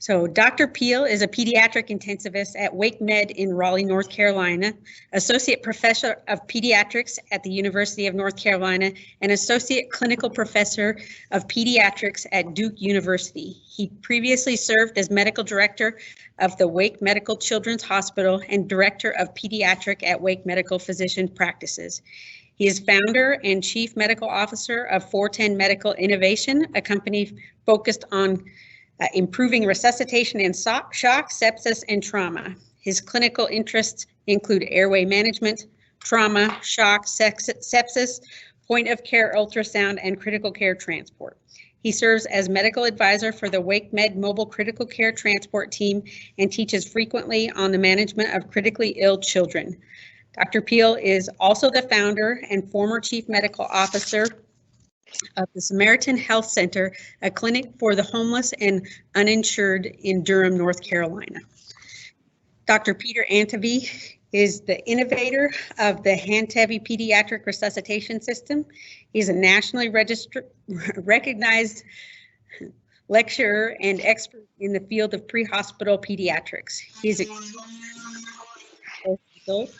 So Dr. Piehl is a pediatric intensivist at WakeMed in Raleigh, North Carolina, associate professor of pediatrics at the University of North Carolina, and associate clinical professor of pediatrics at Duke University. He previously served as medical director of the Wake Medical Children's Hospital and director of pediatric at Wake Medical Physician Practices. He is founder and chief medical officer of 410 Medical Innovation, a company focused on improving resuscitation in shock, sepsis, and trauma. His clinical interests include airway management, trauma, shock, sepsis, point of care ultrasound, and critical care transport. He serves as medical advisor for the WakeMed Mobile Critical Care Transport Team and teaches frequently on the management of critically ill children. Dr. Piehl is also the founder and former chief medical officer of the Samaritan Health Center, a clinic for the homeless and uninsured in Durham, North Carolina. Dr. Peter Antevy is the innovator of the Antevy Pediatric Resuscitation System. He's a nationally recognized lecturer and expert in the field of pre-hospital pediatrics. He's a adult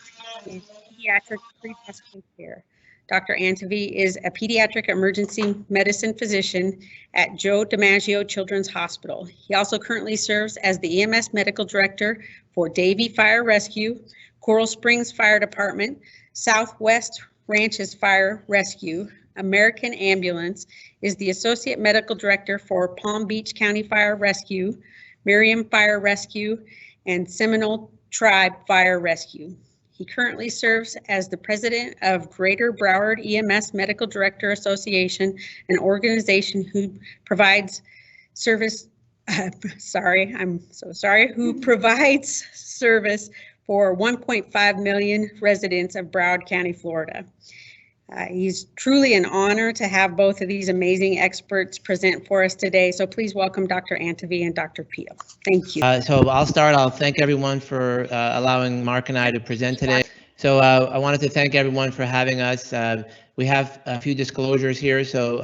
in pediatric pre-hospital care. Dr. Antevy is a pediatric emergency medicine physician at Joe DiMaggio Children's Hospital. He also currently serves as the EMS medical director for Davie Fire Rescue, Coral Springs Fire Department, Southwest Ranches Fire Rescue, American Ambulance, is the associate medical director for Palm Beach County Fire Rescue, Miriam Fire Rescue, and Seminole Tribe Fire Rescue. He currently serves as the president of Greater Broward EMS Medical Director Association, an organization who provides service, who provides service for 1.5 million residents of Broward County, Florida. He's truly an honor to have both of these amazing experts present for us today. So please welcome Dr. Antevy and Dr. Piehl. Thank you. So I'll start. I'll thank everyone for allowing Mark and I to present today. So I wanted to thank everyone for having us. We have a few disclosures here. So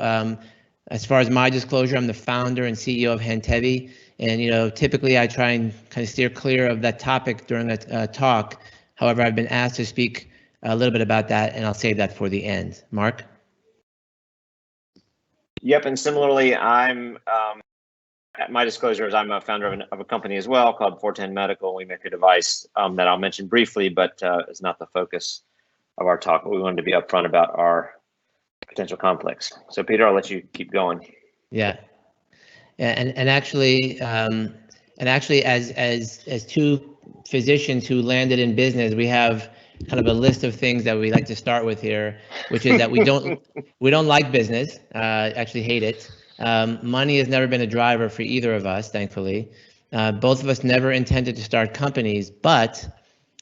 as far as my disclosure, I'm the founder and CEO of Antevy. And, typically I try and kind of steer clear of that topic during a talk. However, I've been asked to speak a little bit about that, and I'll save that for the end. Mark? Yep, and similarly, I'm my disclosure is I'm a founder of a company as well called 410 Medical. We make a device that I'll mention briefly, but is not the focus of our talk. But we wanted to be upfront about our potential conflicts. So Peter, I'll let you keep going. Yeah, and actually, as two physicians who landed in business, we have kind of a list of things that we like to start with here, which is that we don't like business, actually hate it. Money has never been a driver for either of us, thankfully. Both of us never intended to start companies, but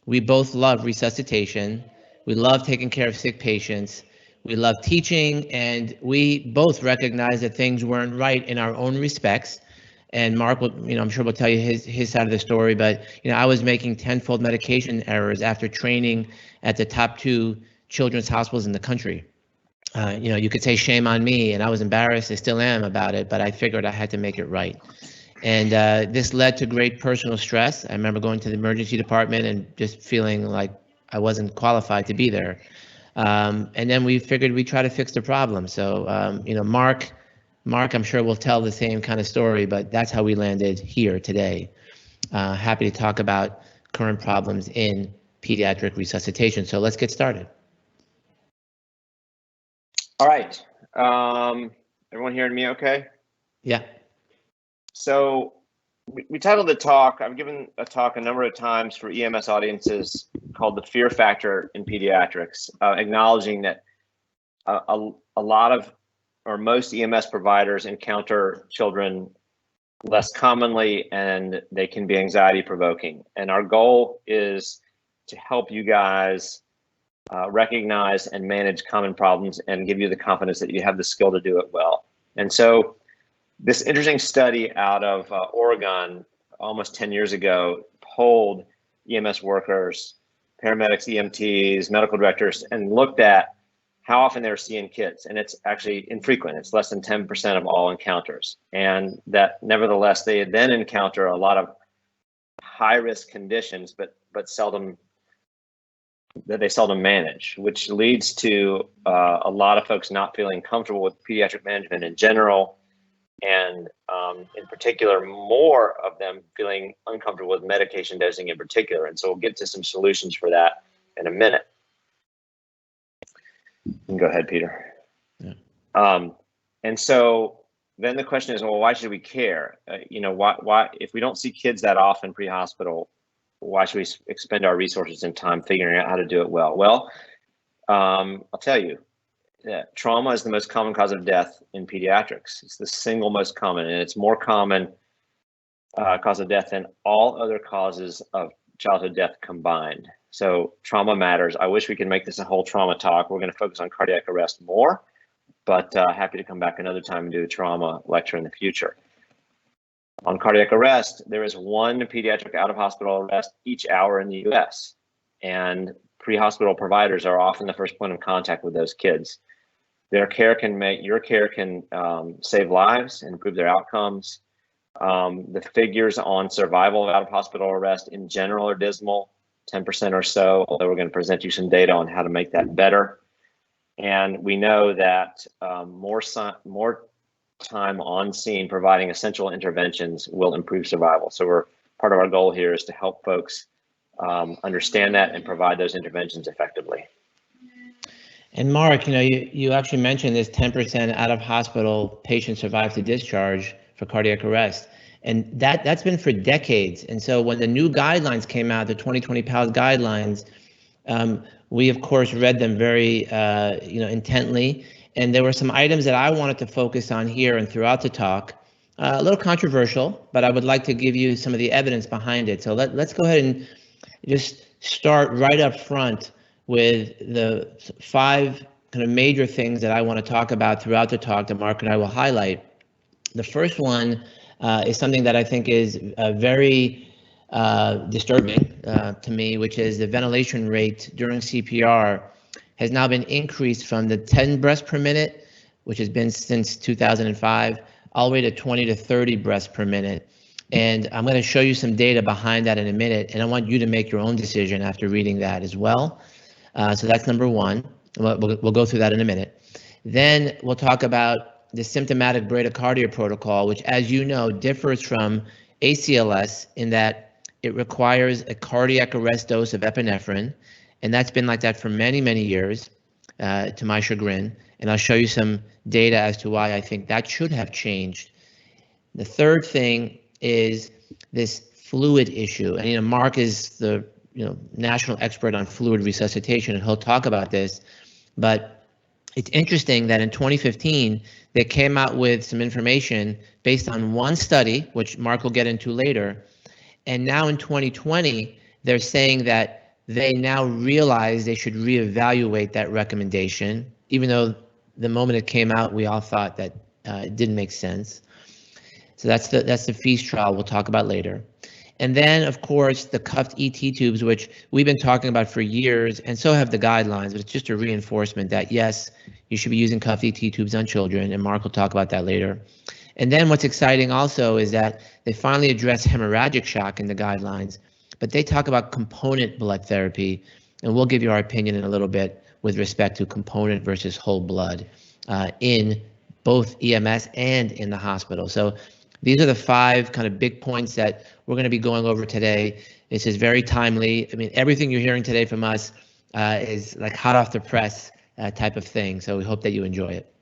we both love resuscitation. We love taking care of sick patients. We love teaching, and we both recognize that things weren't right in our own respects. And Mark will, I'm sure will tell you his side of the story, but, I was making tenfold medication errors after training at the top 2 children's hospitals in the country. You could say shame on me, and I was embarrassed, I still am about it, but I figured I had to make it right. And this led to great personal stress. I remember going to the emergency department and just feeling like I wasn't qualified to be there. And then we figured we'd try to fix the problem. So, Mark, I'm sure will tell the same kind of story, but that's how we landed here today. Happy to talk about current problems in pediatric resuscitation. So let's get started. All right. Everyone hearing me okay? Yeah. So we titled the talk, I've given a talk a number of times for EMS audiences called The Fear Factor in Pediatrics, acknowledging that a lot of or most EMS providers encounter children less commonly, and they can be anxiety provoking. And our goal is to help you guys recognize and manage common problems and give you the confidence that you have the skill to do it well. And so this interesting study out of Oregon almost 10 years ago polled EMS workers, paramedics, EMTs, medical directors, and looked at how often they're seeing kids, and it's actually infrequent. It's less than 10% of all encounters, and that nevertheless they then encounter a lot of high-risk conditions, but seldom manage, which leads to a lot of folks not feeling comfortable with pediatric management in general, and in particular, more of them feeling uncomfortable with medication dosing in particular. And so we'll get to some solutions for that in a minute. You can go ahead, Peter. Yeah. And so then the question is, well, why should we care? Why if we don't see kids that often pre-hospital, why should we expend our resources and time figuring out how to do it well? Well, I'll tell you, trauma is the most common cause of death in pediatrics. It's the single most common, and it's more common cause of death than all other causes of childhood death combined. So trauma matters. I wish we could make this a whole trauma talk. We're going to focus on cardiac arrest more, but happy to come back another time and do a trauma lecture in the future. On cardiac arrest, there is one pediatric out-of-hospital arrest each hour in the US, and pre-hospital providers are often the first point of contact with those kids. Your care can save lives and improve their outcomes. The figures on survival of out-of-hospital arrest in general are dismal, 10% or so, although we're going to present you some data on how to make that better. And we know that more time on scene providing essential interventions will improve survival. So part of our goal here is to help folks understand that and provide those interventions effectively. And Mark, you actually mentioned this 10% out of hospital patients survive to discharge for cardiac arrest. And that's been for decades. And so when the new guidelines came out, the 2020 Piehl guidelines, we of course read them very intently. And there were some items that I wanted to focus on here and throughout the talk. A little controversial, but I would like to give you some of the evidence behind it. So let's go ahead and just start right up front with the 5 kind of major things that I want to talk about throughout the talk that Mark and I will highlight. The first one is something that I think is very disturbing to me, which is the ventilation rate during CPR has now been increased from the 10 breaths per minute, which has been since 2005, all the way to 20 to 30 breaths per minute. And I'm going to show you some data behind that in a minute, and I want you to make your own decision after reading that as well. So that's number one. We'll go through that in a minute. Then we'll talk about the symptomatic bradycardia protocol, which, as you know, differs from ACLS in that it requires a cardiac arrest dose of epinephrine. And that's been like that for many, many years, to my chagrin. And I'll show you some data as to why I think that should have changed. The third thing is this fluid issue. And Mark is the national expert on fluid resuscitation, and he'll talk about this. But it's interesting that in 2015, they came out with some information based on one study, which Mark will get into later. And now in 2020, they're saying that they now realize they should reevaluate that recommendation, even though the moment it came out, we all thought that it didn't make sense. So that's the FEAST trial we'll talk about later. And then, of course, the cuffed ET tubes, which we've been talking about for years, and so have the guidelines, but it's just a reinforcement that, yes, you should be using cuffed ET tubes on children, and Mark will talk about that later. And then what's exciting also is that they finally address hemorrhagic shock in the guidelines, but they talk about component blood therapy, and we'll give you our opinion in a little bit with respect to component versus whole blood in both EMS and in the hospital. So these are the 5 kind of big points that we're going to be going over today. This is very timely. I mean, everything you're hearing today from us is like hot off the press type of thing. So we hope that you enjoy it.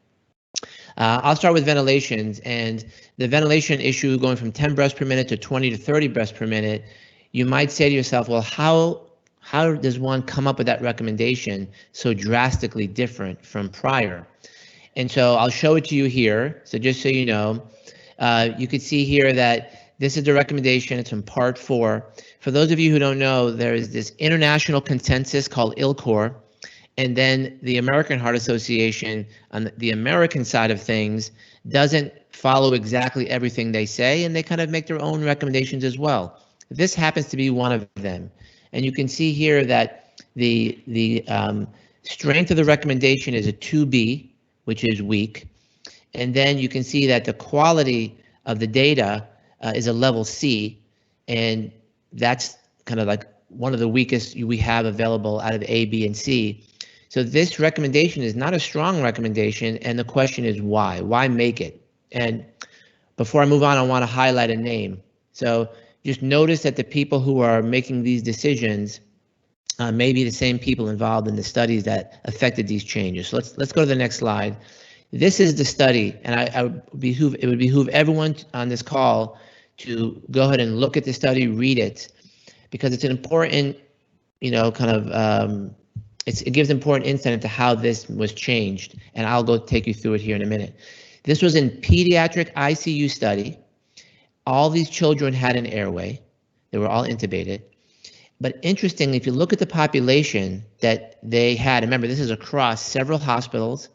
I'll start with ventilations, and the ventilation issue going from 10 breaths per minute to 20 to 30 breaths per minute. You might say to yourself, well, how does one come up with that recommendation so drastically different from prior? And so I'll show it to you here. So just so you know, you could see here that this is the recommendation. It's from part 4. For those of you who don't know, there is this international consensus called ILCOR, and then the American Heart Association on the American side of things doesn't follow exactly everything they say, and they kind of make their own recommendations as well. This happens to be one of them. And you can see here that the Strength of the recommendation is a 2B, which is weak. And then you can see that the quality of the data is a level C, and that's kind of like one of the weakest we have available out of A, B, and C. So this recommendation is not a strong recommendation, and the question is why? Why make it? And before I move on, I want to highlight a name. So just notice that the people who are making these decisions may be the same people involved in the studies that affected these changes. So let's go to the next slide. This is the study, and it would behoove everyone on this call to go ahead and look at the study, read it, because it's an important, it gives important insight into how this was changed, and I'll go take you through it here in a minute. This was in pediatric ICU study. All these children had an airway. They were all intubated. But interestingly, if you look at the population that they had, remember this is across several hospitals,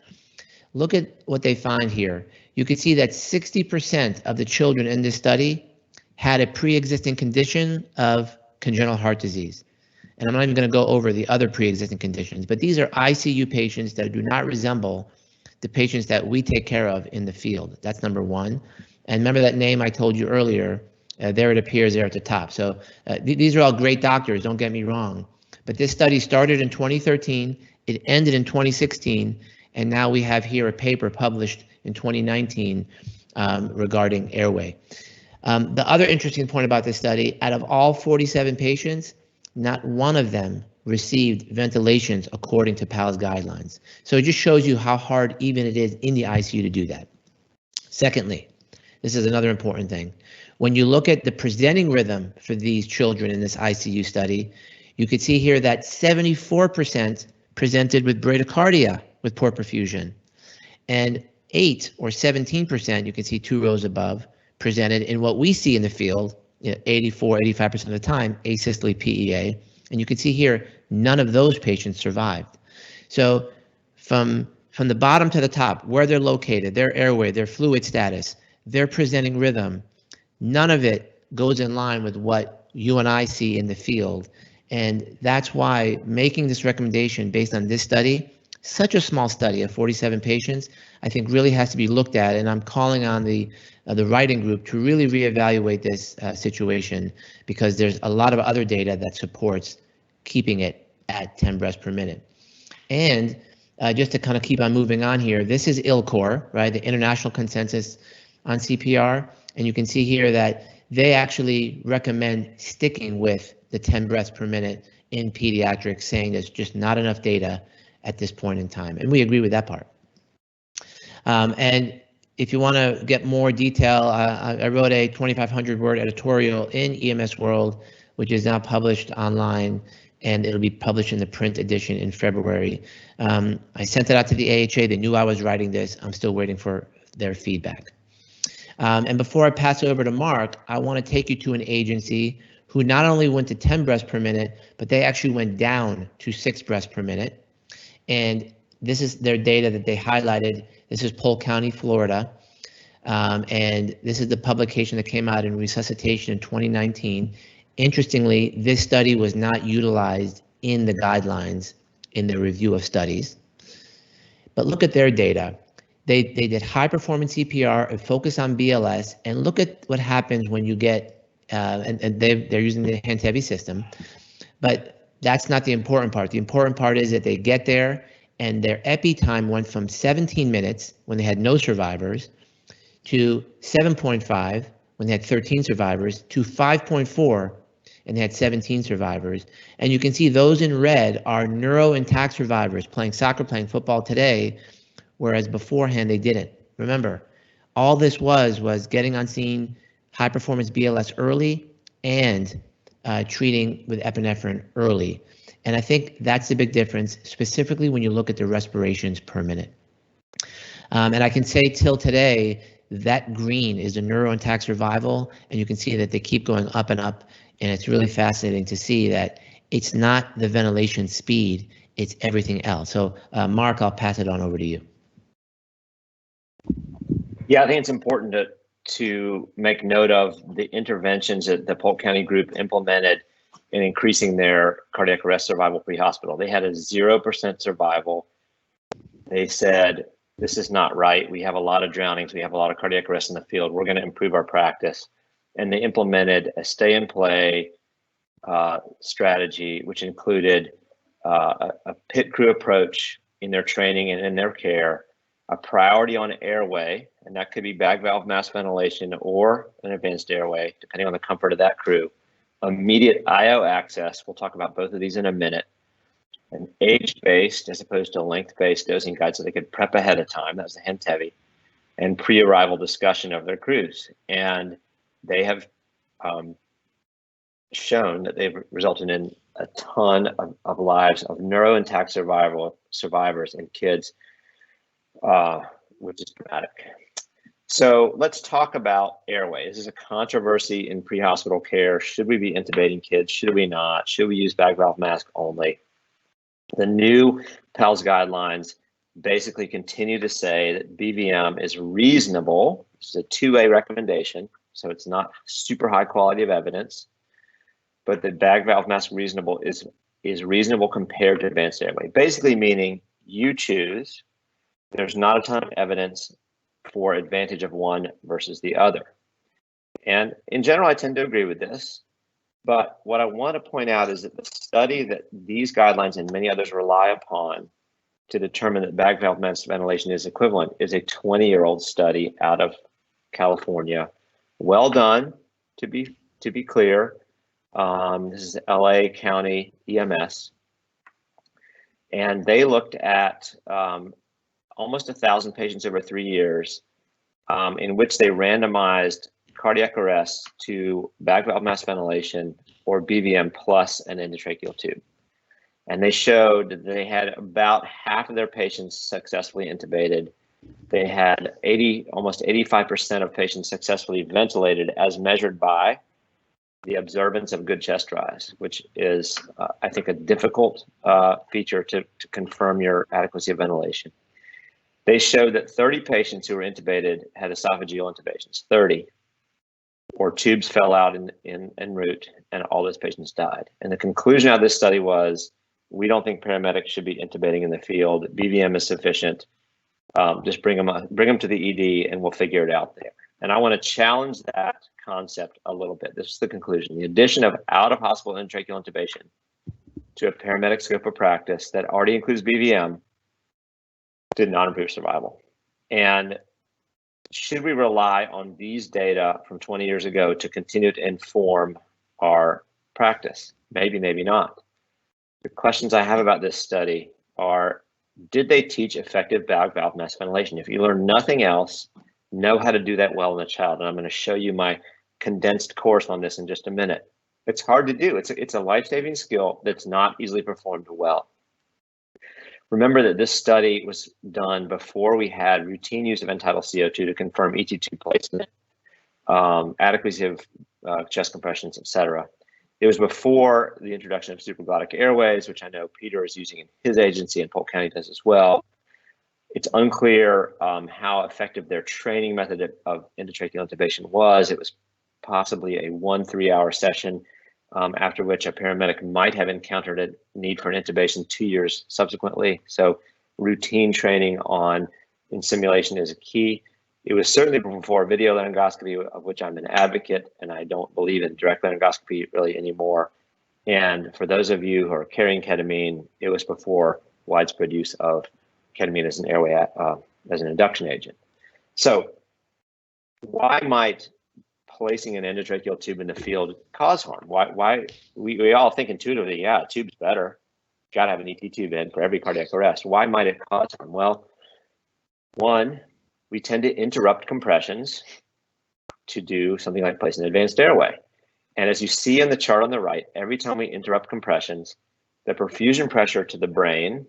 look at what they find here. You can see that 60% of the children in this study had a pre-existing condition of congenital heart disease. And I'm not even going to go over the other pre-existing conditions, but these are ICU patients that do not resemble the patients that we take care of in the field. That's number one. And remember that name I told you earlier, there it appears there at the top. So these are all great doctors, don't get me wrong. But this study started in 2013, it ended in 2016, and now we have here a paper published in 2019 regarding airway. The other interesting point about this study, out of all 47 patients, not one of them received ventilations according to Piehl's guidelines. So it just shows you how hard even it is in the ICU to do that. Secondly, this is another important thing. When you look at the presenting rhythm for these children in this ICU study, you can see here that 74% presented with bradycardia with poor perfusion, and 8 or 17%, you can see 2 rows above, presented in what we see in the field, 84, 85% of the time, asystole PEA. And you can see here, none of those patients survived. So from the bottom to the top, where they're located, their airway, their fluid status, their presenting rhythm, none of it goes in line with what you and I see in the field. And that's why making this recommendation based on this study, such a small study of 47 patients, I think really has to be looked at. And I'm calling on the writing group to really reevaluate this situation, because there's a lot of other data that supports keeping it at 10 breaths per minute. And just to kind of keep on moving on here, this is ILCOR, right, the International Consensus on CPR. And you can see here that they actually recommend sticking with the 10 breaths per minute in pediatrics, saying there's just not enough data at this point in time. And we agree with that part. And if you want to get more detail, I wrote a 2,500 word editorial in EMS World, which is now published online, and it'll be published in the print edition in February. I sent it out to the AHA. They knew I was writing this. I'm still waiting for their feedback. And before I pass it over to Mark, I want to take you to an agency who not only went to 10 breaths per minute, but they actually went down to 6 breaths per minute. And this is their data that they highlighted. This is Polk County, Florida. And this is the publication that came out in Resuscitation in 2019. Interestingly, this study was not utilized in the guidelines in the review of studies. But look at their data. They did high performance CPR and focus on BLS, and look at what happens when you get, and they're using the Antevy system, but that's not the important part. The important part is that they get there and their epi time went from 17 minutes when they had no survivors to 7.5 when they had 13 survivors to 5.4 and they had 17 survivors. And you can see those in red are neuro intact survivors playing soccer, playing football today, whereas beforehand they didn't. Remember, all this was getting on scene, high performance BLS early, and treating with epinephrine early. And I think that's the big difference, specifically when you look at the respirations per minute. And I can say till today, that green is a neuro intact survival, and you can see that they keep going up and up. And it's really fascinating to see that it's not the ventilation speed, it's everything else. So Mark, I'll pass it on over to you. Yeah, I think it's important to make note of the interventions that the Polk County group implemented in increasing their cardiac arrest survival pre-hospital. They had a 0% survival. They said, this is not right. We have a lot of drownings. We have a lot of cardiac arrest in the field. We're going to improve our practice. And they implemented a stay and play strategy, which included a pit crew approach in their training and in their care, a priority on airway, and that could be bag valve mask ventilation or an advanced airway, depending on the comfort of that crew. Immediate IO access, we'll talk about both of these in a minute, and age-based as opposed to length-based dosing guide so they could prep ahead of time. That was the Antevy, and pre-arrival discussion of their crews. And they have shown that they've resulted in a ton of lives of neuro-intact survivors in kids, which is dramatic. So let's talk about airway. This is a controversy in pre-hospital care. Should we be intubating kids? Should we not? Should we use bag valve mask only? The new PALS guidelines basically continue to say that BVM is reasonable. It's a 2A recommendation, so it's not super high quality of evidence, but the bag valve mask reasonable is reasonable compared to advanced airway. Basically meaning you choose. There's not a ton of evidence for advantage of one versus the other. And in general, I tend to agree with this. But what I want to point out is that the study that these guidelines and many others rely upon to determine that bag valve mask ventilation is equivalent is a 20-year-old study out of California. Well done, to be clear. This is LA County EMS. And they looked at almost 1,000 patients over 3 years, in which they randomized cardiac arrest to bag valve mask ventilation or BVM plus an endotracheal tube. And they showed that they had about half of their patients successfully intubated. They had almost 85% of patients successfully ventilated as measured by the observance of good chest rise, which is, I think, a difficult feature to confirm your adequacy of ventilation. They showed that 30 patients who were intubated had esophageal intubations, 30, or tubes fell out en route, and all those patients died. And the conclusion of this study was, we don't think paramedics should be intubating in the field. BVM is sufficient. Just bring them to the ED, and we'll figure it out there. And I want to challenge that concept a little bit. This is the conclusion. The addition of out-of-hospital intratracheal intubation to a paramedic scope of practice that already includes BVM did not improve survival. And should we rely on these data from 20 years ago to continue to inform our practice? Maybe, maybe not. The questions I have about this study are, did they teach effective bag valve mask ventilation? If you learn nothing else, know how to do that well in a child. And I'm going to show you my condensed course on this in just a minute. It's hard to do. It's a life-saving skill that's not easily performed well. Remember that this study was done before we had routine use of end-tidal CO2 to confirm ET2 placement, adequacy of chest compressions, etc. It was before the introduction of supraglottic airways, which I know Peter is using in his agency and Polk County does as well. It's unclear how effective their training method of endotracheal intubation was. It was possibly a 1-3 hour session, after which a paramedic might have encountered a need for an intubation 2 years subsequently. So routine training in simulation is a key. It was certainly before video laryngoscopy, of which I'm an advocate, and I don't believe in direct laryngoscopy really anymore. And for those of you who are carrying ketamine, it was before widespread use of ketamine as an airway, as an induction agent. So why might placing an endotracheal tube in the field cause harm? Why we all think intuitively, yeah, a tube's better. Got to have an ET tube in for every cardiac arrest. Why might it cause harm? Well, one, we tend to interrupt compressions to do something like place an advanced airway. And as you see in the chart on the right, every time we interrupt compressions, the perfusion pressure to the brain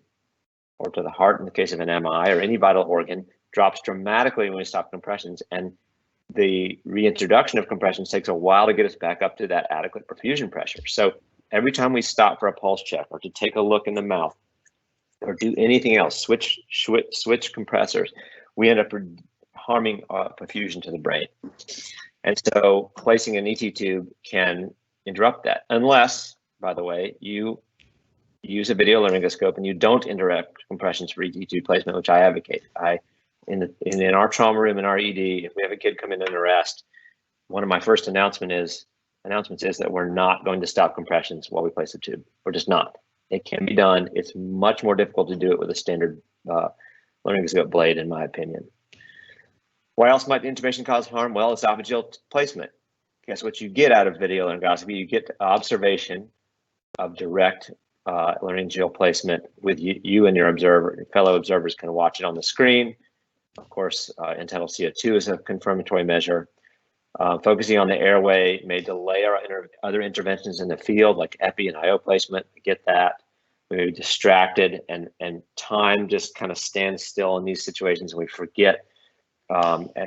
or to the heart in the case of an MI or any vital organ drops dramatically when we stop compressions. And the reintroduction of compressions takes a while to get us back up to that adequate perfusion pressure. So every time we stop for a pulse check or to take a look in the mouth or do anything else, switch compressors, we end up harming perfusion to the brain. And so placing an ET tube can interrupt that, unless by the way, you use a video laryngoscope and you don't interrupt compressions for ET tube placement, which I advocate. In our trauma room in our ED, if we have a kid come in and arrest, one of my first announcements is that we're not going to stop compressions while we place the tube. We're just not. It can be done. It's much more difficult to do it with a standard laryngoscope blade, in my opinion. Why else might the intubation cause harm? Well, esophageal placement. Guess what you get out of video laryngoscopy? You get observation of direct laryngeal placement with you and your observer. Your fellow observers can watch it on the screen. Of course, end-tidal CO2 is a confirmatory measure. Focusing on the airway may delay our other interventions in the field, like epi and IO placement. We get that. We may be distracted, and time just kind of stands still in these situations, and we forget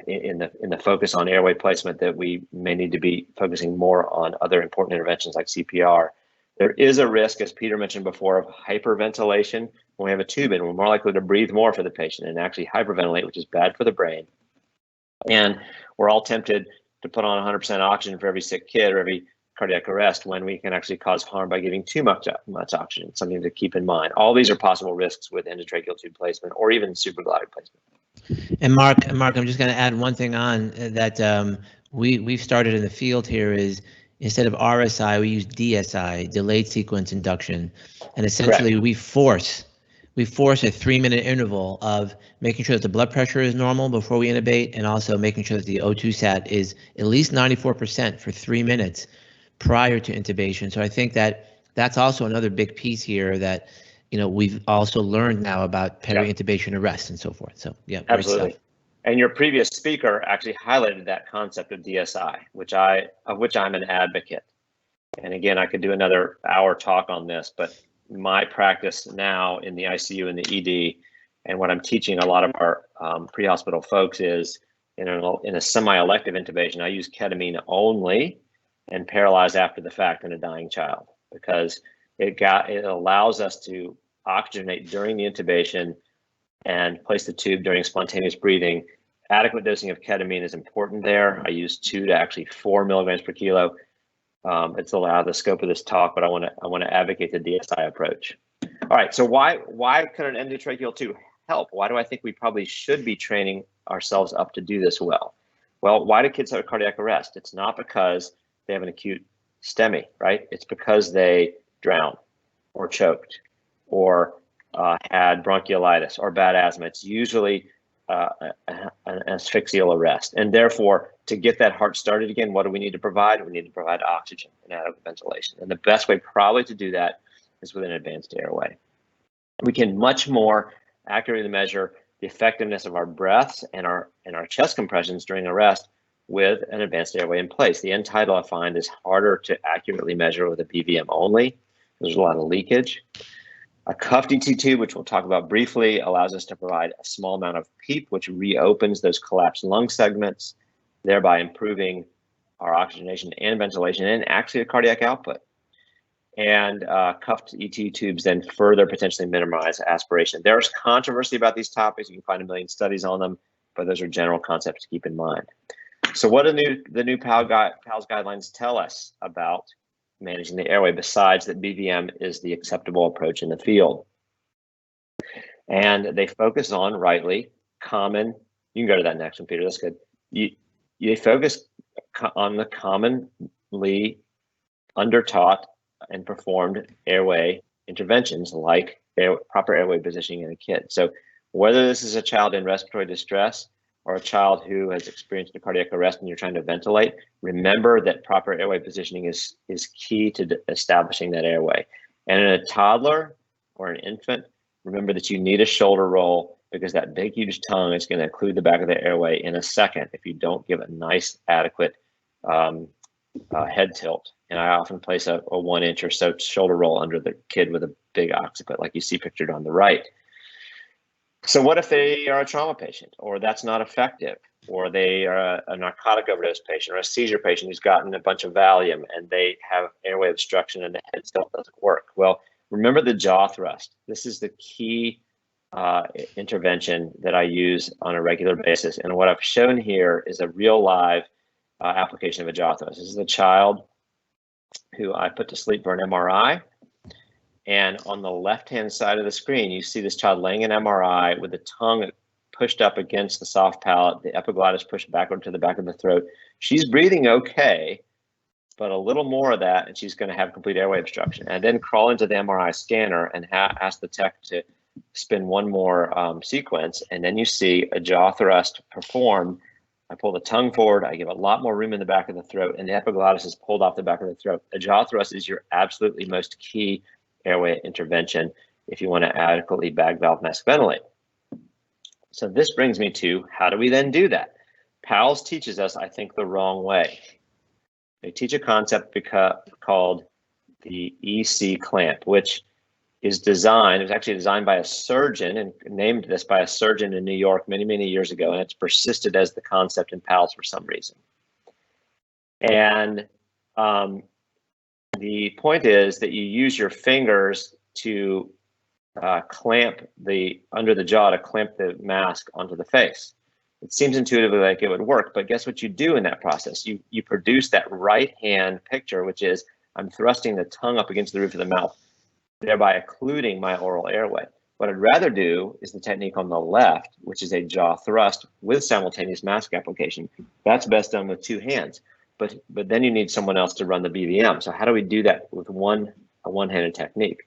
in the focus on airway placement that we may need to be focusing more on other important interventions like CPR. There is a risk, as Peter mentioned before, of hyperventilation. When we have a tube in, we're more likely to breathe more for the patient and actually hyperventilate, which is bad for the brain. And we're all tempted to put on 100% oxygen for every sick kid or every cardiac arrest when we can actually cause harm by giving too much oxygen, something to keep in mind. All these are possible risks with endotracheal tube placement or even supraglottic placement. And Mark, I'm just going to add one thing on that we've started in the field here is instead of RSI, we use DSI, delayed sequence induction, and essentially Correct. we force a 3-minute interval of making sure that the blood pressure is normal before we intubate, and also making sure that the O2 sat is at least 94% for 3 minutes prior to intubation. So I think that that's also another big piece here that we've also learned now about peri-intubation arrest and so forth. So yeah, absolutely. And your previous speaker actually highlighted that concept of DSI, of which I'm an advocate. And again, I could do another hour talk on this, but my practice now in the ICU and the ED, and what I'm teaching a lot of our pre-hospital folks is in a semi-elective intubation, I use ketamine only and paralyze after the fact in a dying child, because it allows us to oxygenate during the intubation and place the tube during spontaneous breathing. Adequate dosing of ketamine is important there. I use 2 to actually 4 milligrams per kilo. It's allowed the scope of this talk, but I want to advocate the DSI approach. All right, so why could an endotracheal tube help? Why do I think we probably should be training ourselves up to do this well? Well, why do kids have cardiac arrest? It's not because they have an acute STEMI, right? It's because they drowned or choked or had bronchiolitis or bad asthma. It's usually an asphyxial arrest. And therefore, to get that heart started again, what do we need to provide? We need to provide oxygen and adequate ventilation. And the best way probably to do that is with an advanced airway. We can much more accurately measure the effectiveness of our breaths and our chest compressions during arrest with an advanced airway in place. The end-tidal, I find, is harder to accurately measure with a BVM only. There's a lot of leakage. A cuffed ET tube, which we'll talk about briefly, allows us to provide a small amount of PEEP, which reopens those collapsed lung segments, thereby improving our oxygenation and ventilation and actually the cardiac output. And cuffed ET tubes then further potentially minimize aspiration. There's controversy about these topics. You can find a million studies on them, but those are general concepts to keep in mind. So what do the new PALS guidelines tell us about managing the airway, besides that BVM is the acceptable approach in the field? And they focus on, rightly, common, you can go to that next one, Peter, that's good. They focus on the commonly undertaught and performed airway interventions like proper airway positioning in a kid. So whether this is a child in respiratory distress or a child who has experienced a cardiac arrest and you're trying to ventilate, remember that proper airway positioning is key to establishing that airway. And in a toddler or an infant, remember that you need a shoulder roll, because that big, huge tongue is going to occlude the back of the airway in a second if you don't give a nice, adequate head tilt. And I often place a 1-inch or so shoulder roll under the kid with a big occiput, like you see pictured on the right. So what if they are a trauma patient, or that's not effective, or they are a narcotic overdose patient or a seizure patient who's gotten a bunch of Valium and they have airway obstruction and the head tilt doesn't work? Well, remember the jaw thrust. This is the key intervention that I use on a regular basis. And what I've shown here is a real live application of a jaw thrust. This is a child who I put to sleep for an MRI. And on the left-hand side of the screen, you see this child laying in MRI with the tongue pushed up against the soft palate, the epiglottis pushed backward to the back of the throat. She's breathing okay, but a little more of that, and she's going to have complete airway obstruction. And then crawl into the MRI scanner and ask the tech to spin one more sequence, and then you see a jaw thrust performed. I pull the tongue forward, I give a lot more room in the back of the throat, and the epiglottis is pulled off the back of the throat. A jaw thrust is your absolutely most key airway intervention if you want to adequately bag valve mask ventilate. So this brings me to, how do we then do that? PALS teaches us, I think, the wrong way. They teach a concept called the EC clamp, which is designed, it was actually designed by a surgeon and named this by a surgeon in New York many, many years ago, and it's persisted as the concept in PALS for some reason. And the point is that you use your fingers to clamp under the jaw to clamp the mask onto the face. It seems intuitively like it would work, but guess what you do in that process? You produce that right hand picture, which is I'm thrusting the tongue up against the roof of the mouth, thereby occluding my oral airway. What I'd rather do is the technique on the left, which is a jaw thrust with simultaneous mask application. That's best done with two hands, but then you need someone else to run the BVM. So how do we do that with a one-handed technique?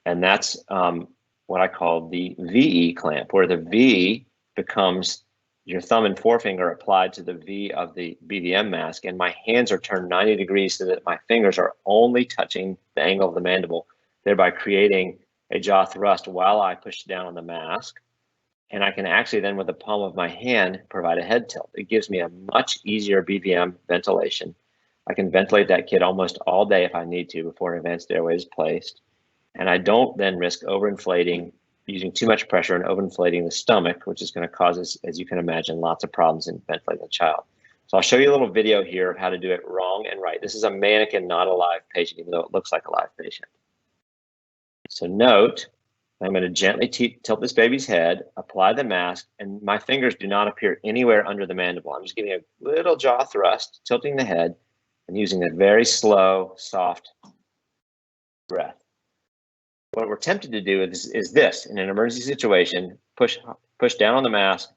And that's what I call the VE clamp, where the V becomes your thumb and forefinger applied to the V of the BVM mask, and my hands are turned 90 degrees so that my fingers are only touching the angle of the mandible, thereby creating a jaw thrust while I push down on the mask. And I can actually then, with the palm of my hand, provide a head tilt. It gives me a much easier BVM ventilation. I can ventilate that kid almost all day if I need to before an advanced airway is placed. And I don't then risk overinflating, using too much pressure and overinflating the stomach, which is going to cause, as you can imagine, lots of problems in ventilating the child. So I'll show you a little video here of how to do it wrong and right. This is a mannequin, not a live patient, even though it looks like a live patient. So note, I'm going to gently tilt this baby's head, apply the mask, and my fingers do not appear anywhere under the mandible. I'm just giving a little jaw thrust, tilting the head, and using a very slow, soft breath. What we're tempted to do is this, in an emergency situation, push down on the mask,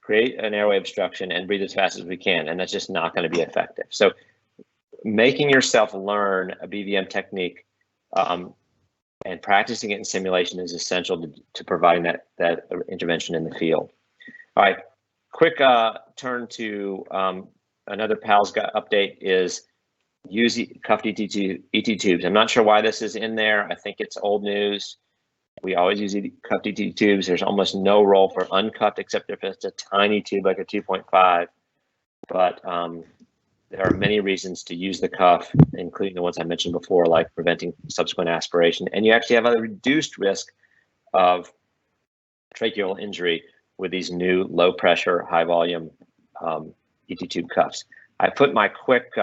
create an airway obstruction, and breathe as fast as we can, and that's just not going to be effective. So making yourself learn a BVM technique and practicing it in simulation is essential to providing that intervention in the field. All right, quick turn to another PALS update is use cuffed ET tubes. I'm not sure why this is in there. I think it's old news. We always use cuffed ET tubes. There's almost no role for uncuffed except if it's a tiny tube like a 2.5. But there are many reasons to use the cuff, including the ones I mentioned before, like preventing subsequent aspiration. And you actually have a reduced risk of tracheal injury with these new low pressure, high volume ET tube cuffs. I put my quick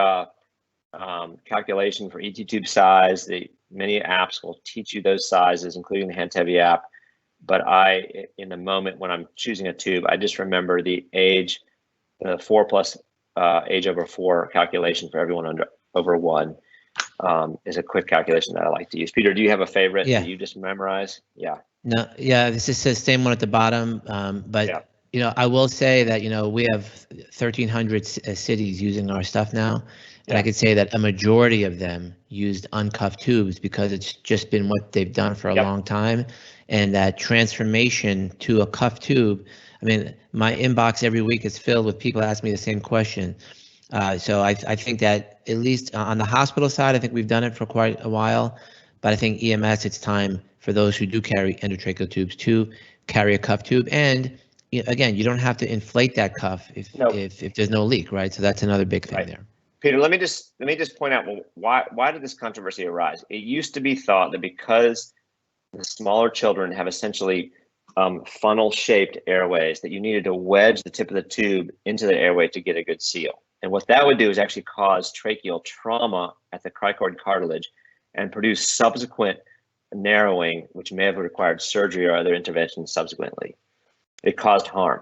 calculation for ET tube size. Many apps will teach you those sizes, including the Antevy app. But in the moment when I'm choosing a tube, I just remember the age, the 4+ age over 4 calculation for everyone over 1 is a quick calculation that I like to use. Peter, do you have a favorite that you just memorize? Yeah. No, yeah, this is the same one at the bottom, but yeah. You know, I will say that, you know, we have 1,300 cities using our stuff now. And I could say that a majority of them used uncuffed tubes because it's just been what they've done for a long time. And that transformation to a cuffed tube, I mean, my inbox every week is filled with people asking me the same question. So I think that at least on the hospital side, I think we've done it for quite a while. But I think EMS, it's time for those who do carry endotracheal tubes to carry a cuff tube. And again, you don't have to inflate that cuff if there's no leak, right? So that's another big thing there. Peter, let me just point out, well, why did this controversy arise? It used to be thought that because the smaller children have essentially funnel-shaped airways, that you needed to wedge the tip of the tube into the airway to get a good seal. And what that would do is actually cause tracheal trauma at the cricoid cartilage and produce subsequent narrowing, which may have required surgery or other interventions subsequently. It caused harm.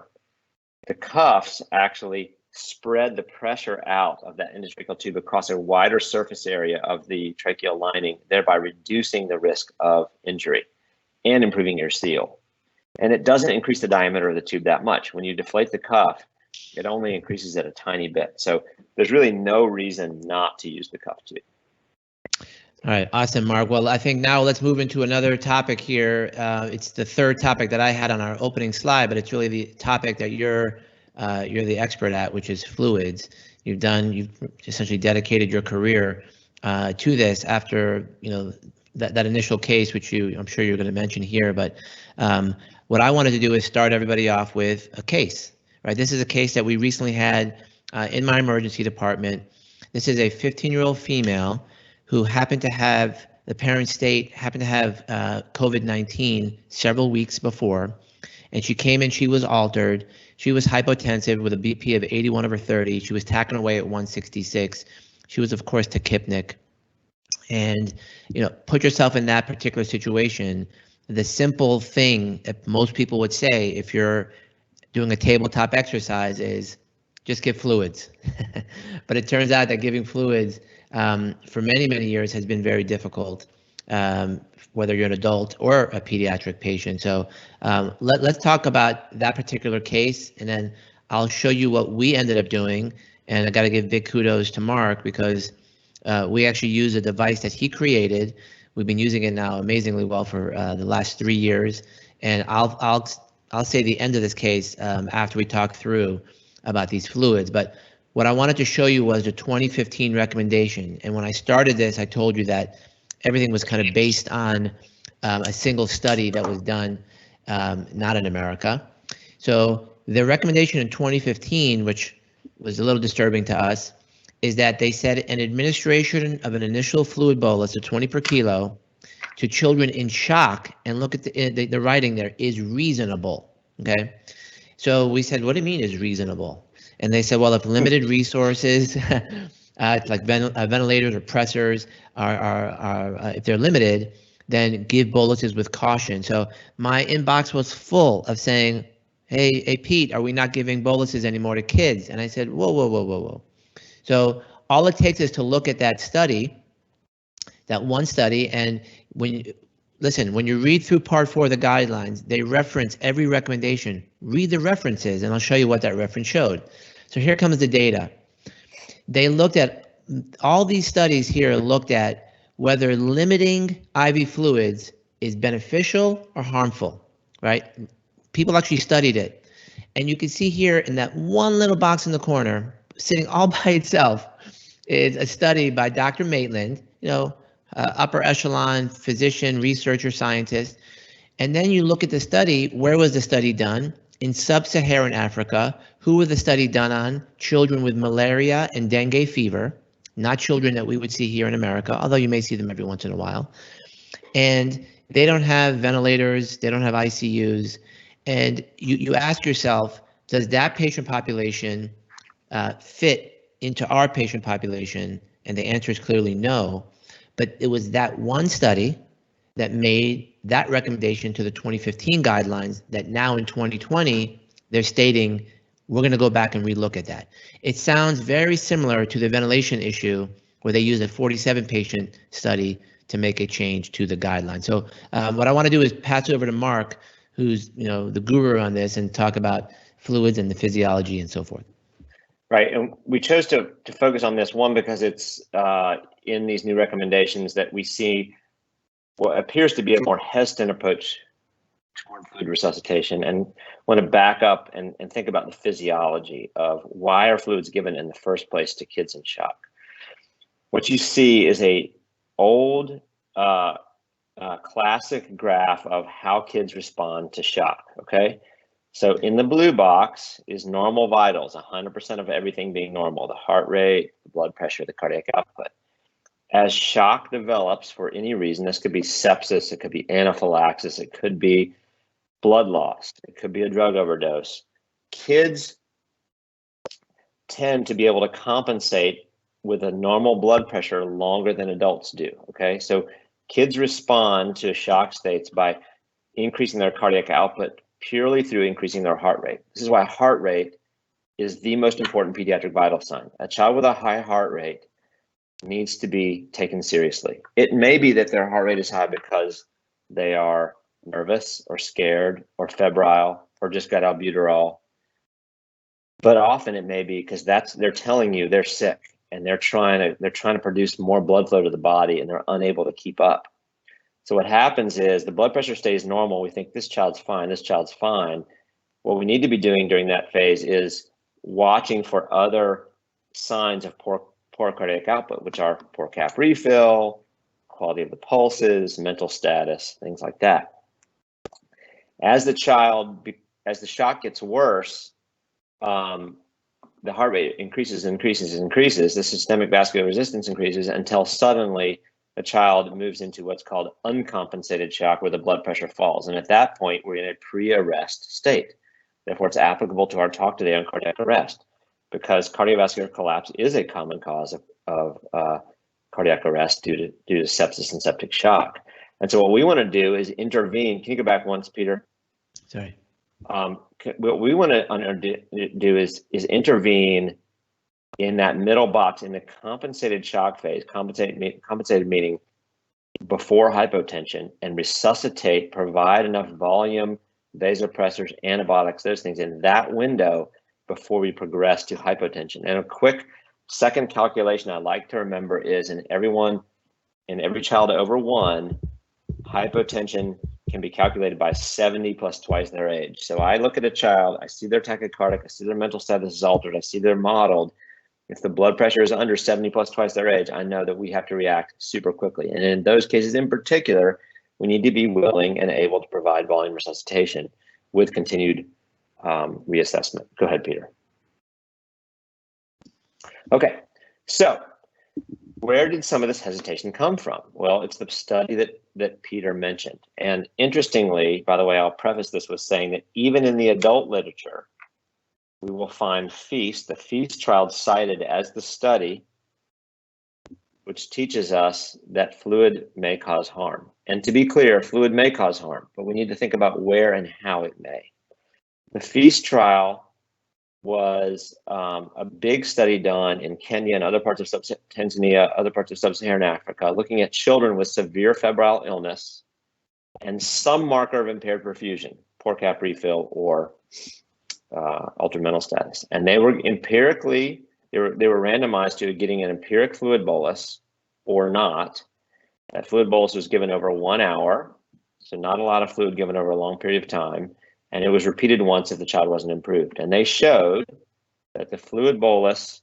The cuffs actually spread the pressure out of that endotracheal tube across a wider surface area of the tracheal lining, thereby reducing the risk of injury and improving your seal. And it doesn't increase the diameter of the tube that much. When you deflate the cuff, it only increases it a tiny bit. So there's really no reason not to use the cuff tube. All right, awesome, Mark. Well, I think now let's move into another topic here. It's the third topic that I had on our opening slide, but it's really the topic that you're the expert at, which is fluids. You've essentially dedicated your career to this after that initial case, which I'm sure you're going to mention here. But what I wanted to do is start everybody off with a case. Right, this is a case that we recently had in my emergency department. This is a 15-year-old female who happened to have, the parent state happened to have COVID-19 several weeks before, and she came in, she was altered. She was hypotensive with a BP of 81/30. She was tacking away at 166. She was, of course, tachypnic. And, put yourself in that particular situation. The simple thing that most people would say if you're doing a tabletop exercise is just give fluids. But it turns out that giving fluids for many, many years has been very difficult, whether you're an adult or a pediatric patient. So let's talk about that particular case, and then I'll show you what we ended up doing. And I got to give big kudos to Mark because we actually use a device that he created. We've been using it now amazingly well for the last 3 years. And I'll say the end of this case after we talk through about these fluids. But what I wanted to show you was the 2015 recommendation. And when I started this, I told you that everything was kind of based on a single study that was done not in America. So the recommendation in 2015, which was a little disturbing to us, is that they said an administration of an initial fluid bolus of 20 per kilo to children in shock, and look at the writing there, is reasonable. Okay, so we said, what do you mean is reasonable? And they said, well, if limited resources, like ventilators or pressors are if they're limited, then give boluses with caution. So my inbox was full of saying, hey, Pete, are we not giving boluses anymore to kids? And I said, whoa. So all it takes is to look at that study, that one study, and when you read through part 4 of the guidelines, they reference every recommendation. Read the references, and I'll show you what that reference showed. So here comes the data. They looked at, all these studies here looked at whether limiting IV fluids is beneficial or harmful, right? People actually studied it. And you can see here in that one little box in the corner, sitting all by itself, is a study by Dr. Maitland, upper echelon physician, researcher, scientist. And then you look at the study. Where was the study done? In sub-Saharan Africa. Who was the study done on? Children with malaria and dengue fever, not children that we would see here in America, although you may see them every once in a while. And they don't have ventilators, they don't have ICUs. And you ask yourself, does that patient population fit into our patient population? And the answer is clearly no. But it was that one study that made that recommendation to the 2015 guidelines that now in 2020, they're stating, we're going to go back and relook at that. It sounds very similar to the ventilation issue where they used a 47 patient study to make a change to the guidelines. So what I want to do is pass it over to Mark, who's the guru on this, and talk about fluids and the physiology and so forth. Right, and we chose to focus on this one because it's in these new recommendations that we see what appears to be a more hesitant approach toward fluid resuscitation, and want to back up and think about the physiology of why are fluids given in the first place to kids in shock. What you see is a old classic graph of how kids respond to shock, okay? So in the blue box is normal vitals, 100% of everything being normal, the heart rate, the blood pressure, the cardiac output. As shock develops for any reason, this could be sepsis, it could be anaphylaxis, it could be blood loss, it could be a drug overdose. Kids tend to be able to compensate with a normal blood pressure longer than adults do, okay? So kids respond to shock states by increasing their cardiac output purely through increasing their heart rate. This is why heart rate is the most important pediatric vital sign. A child with a high heart rate needs to be taken seriously. It may be that their heart rate is high because they are nervous or scared or febrile or just got albuterol. But often it may be because they're telling you they're sick and they're trying to produce more blood flow to the body and they're unable to keep up. So what happens is the blood pressure stays normal. We think this child's fine, this child's fine. What we need to be doing during that phase is watching for other signs of poor cardiac output, which are poor cap refill, quality of the pulses, mental status, things like that. As the shock gets worse, the heart rate increases, the systemic vascular resistance increases until suddenly the child moves into what's called uncompensated shock, where the blood pressure falls. And at that point, we're in a pre-arrest state. Therefore, it's applicable to our talk today on cardiac arrest, because cardiovascular collapse is a common cause of cardiac arrest due to sepsis and septic shock. And so what we want to do is intervene. Can you go back once, Peter? Sorry. What we want to do is intervene in that middle box in the compensated shock phase, compensated meaning before hypotension, and resuscitate, provide enough volume, vasopressors, antibiotics, those things in that window before we progress to hypotension. And a quick second calculation I like to remember is in every child over 1, hypotension can be calculated by 70 plus twice their age. So I look at a child, I see their tachycardic, I see their mental status is altered, I see they're modeled. If the blood pressure is under 70 plus twice their age, I know that we have to react super quickly. And in those cases in particular, we need to be willing and able to provide volume resuscitation with continued reassessment. Go ahead, Peter. Okay, so where did some of this hesitation come from? Well, it's the study that Peter mentioned. And interestingly, by the way, I'll preface this with saying that even in the adult literature, we will find FEAST, the FEAST trial cited as the study, which teaches us that fluid may cause harm. And to be clear, fluid may cause harm, but we need to think about where and how it may. The FEAST trial was a big study done in Kenya and other parts of Tanzania, other parts of sub-Saharan Africa, looking at children with severe febrile illness and some marker of impaired perfusion, poor cap refill or altered mental status. And they were randomized to getting an empiric fluid bolus or not. That fluid bolus was given over 1 hour, so not a lot of fluid given over a long period of time. And it was repeated once if the child wasn't improved. And they showed that the fluid bolus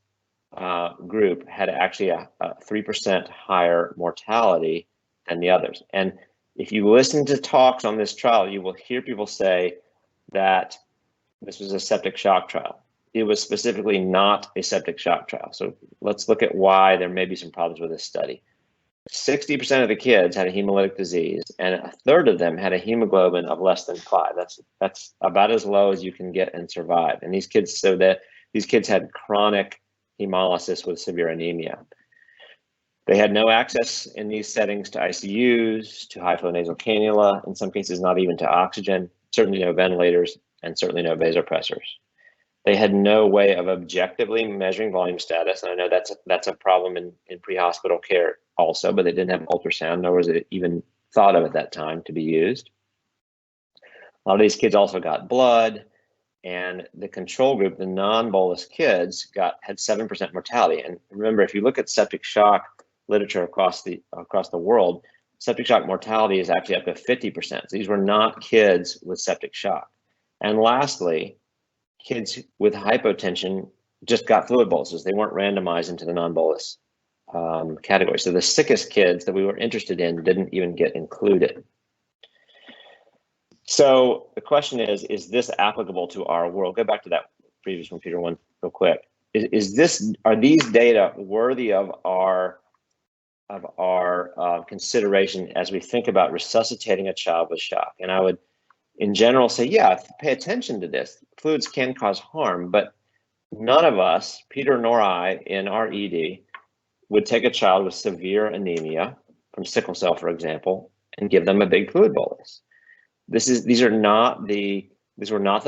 group had actually a 3% higher mortality than the others. And if you listen to talks on this trial, you will hear people say that this was a septic shock trial. It was specifically not a septic shock trial. So let's look at why there may be some problems with this study. 60% of the kids had a hemolytic disease, and a third of them had a hemoglobin of less than 5. That's about as low as you can get and survive. And these kids had chronic hemolysis with severe anemia. They had no access in these settings to ICUs, to high flow nasal cannula, in some cases not even to oxygen, certainly no ventilators, and certainly no vasopressors. They had no way of objectively measuring volume status, and I know that's a problem in pre-hospital care also, but they didn't have ultrasound, nor was it even thought of at that time to be used. A lot of these kids also got blood, and the control group, the non-bolus kids, had 7% mortality. And remember, if you look at septic shock literature across the world, septic shock mortality is actually up to 50%. So these were not kids with septic shock. And lastly, kids with hypotension just got fluid boluses. They weren't randomized into the non-bolus category. So the sickest kids that we were interested in didn't even get included. So the question is this applicable to our world? Go back to that previous one, Peter, one real quick. Are these data worthy of our consideration as we think about resuscitating a child with shock? And I would, in general, say, yeah, pay attention to this. Fluids can cause harm, but none of us, Peter nor I, in our ED, would take a child with severe anemia from sickle cell, for example, and give them a big fluid bolus. These were not the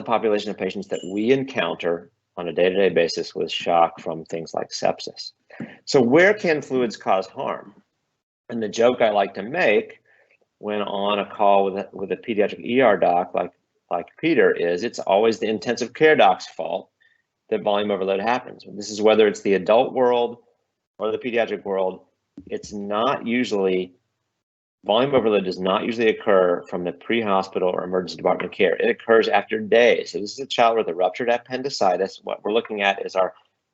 population of patients that we encounter on a day-to-day basis with shock from things like sepsis. So where can fluids cause harm? And the joke I like to make when on a call with a pediatric ER doc like Peter is, it's always the intensive care doc's fault that volume overload happens. This is whether it's the adult world or the pediatric world. It's not usually, volume overload does not usually occur from the pre-hospital or emergency department care. It occurs after days. So this is a child with a ruptured appendicitis. What we're looking at is our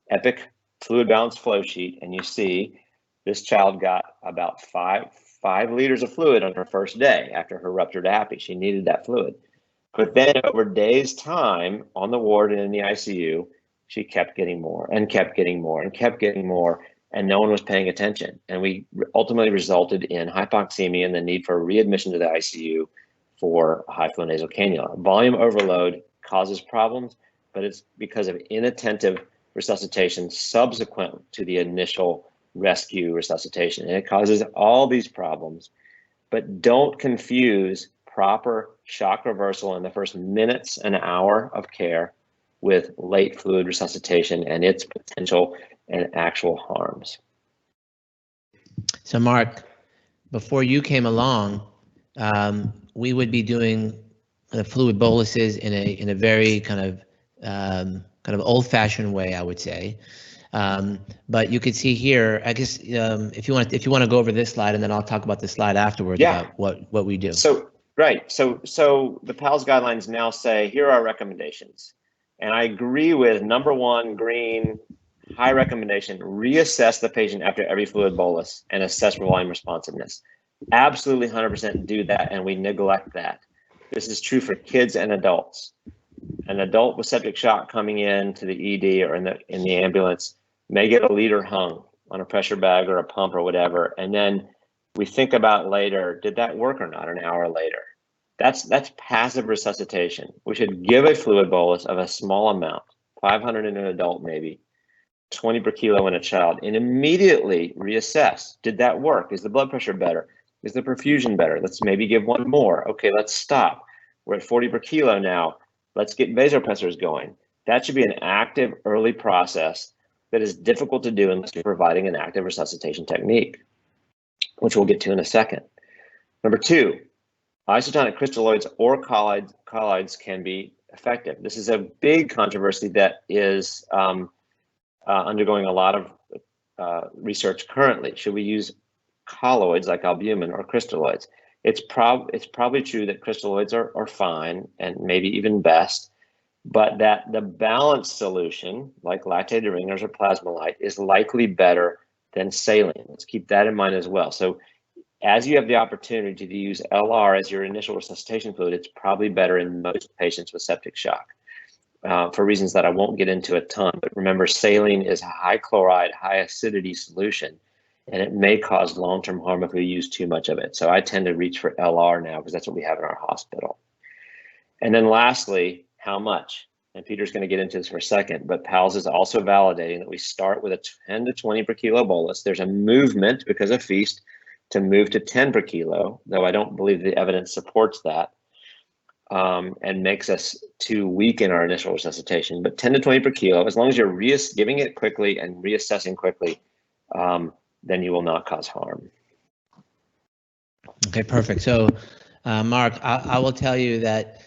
EPIC fluid balance flow sheet. And you see this child got about five liters of fluid on her first day after her ruptured appy. She needed that fluid. But then over days' time on the ward and in the ICU, she kept getting more and kept getting more and kept getting more, and no one was paying attention. And we ultimately resulted in hypoxemia and the need for readmission to the ICU for high flow nasal cannula. Volume overload causes problems, but it's because of inattentive resuscitation subsequent to the initial rescue resuscitation. And it causes all these problems, but don't confuse proper shock reversal in the first minutes and hour of care with late fluid resuscitation and its potential and actual harms. So Mark, before you came along, we would be doing the fluid boluses in a very kind of old-fashioned way, I would say. But you could see here, I guess, if you want to go over this slide, and then I'll talk about the slide afterwards about what we do. So right, so the PALS guidelines now say here are our recommendations, and I agree with number one, green, high recommendation: reassess the patient after every fluid bolus and assess for volume responsiveness. Absolutely 100% do that, and we neglect that. This is true for kids and adults. An adult with septic shock coming in to the ED or in the ambulance may get a liter hung on a pressure bag or a pump or whatever, and then we think about later, did that work or not an hour later? That's passive resuscitation. We should give a fluid bolus of a small amount, 500 in an adult maybe, 20 per kilo in a child, and immediately reassess. Did that work? Is the blood pressure better? Is the perfusion better? Let's maybe give one more. Okay, let's stop. We're at 40 per kilo now. Let's get vasopressors going. That should be an active early process that is difficult to do unless you're providing an active resuscitation technique, which we'll get to in a second. Number two, isotonic crystalloids or colloids can be effective. This is a big controversy that is undergoing a lot of research currently. Should we use colloids like albumin or crystalloids? It's probably true that crystalloids are fine and maybe even best, but that the balanced solution like lactated ringers or Plasmolite is likely better than saline. Let's keep that in mind as well. So as you have the opportunity to use LR as your initial resuscitation fluid, it's probably better in most patients with septic shock for reasons that I won't get into a ton. But remember, saline is a high chloride, high acidity solution, and it may cause long-term harm if we use too much of it. So I tend to reach for LR now because that's what we have in our hospital. And then lastly, how much? And Peter's going to get into this for a second, but PALS is also validating that we start with a 10 to 20 per kilo bolus. There's a movement because of FEAST to move to 10 per kilo, though I don't believe the evidence supports that, and makes us too weak in our initial resuscitation. But 10 to 20 per kilo, as long as you're giving it quickly and reassessing quickly, then you will not cause harm. Okay, perfect. So, Mark, I will tell you that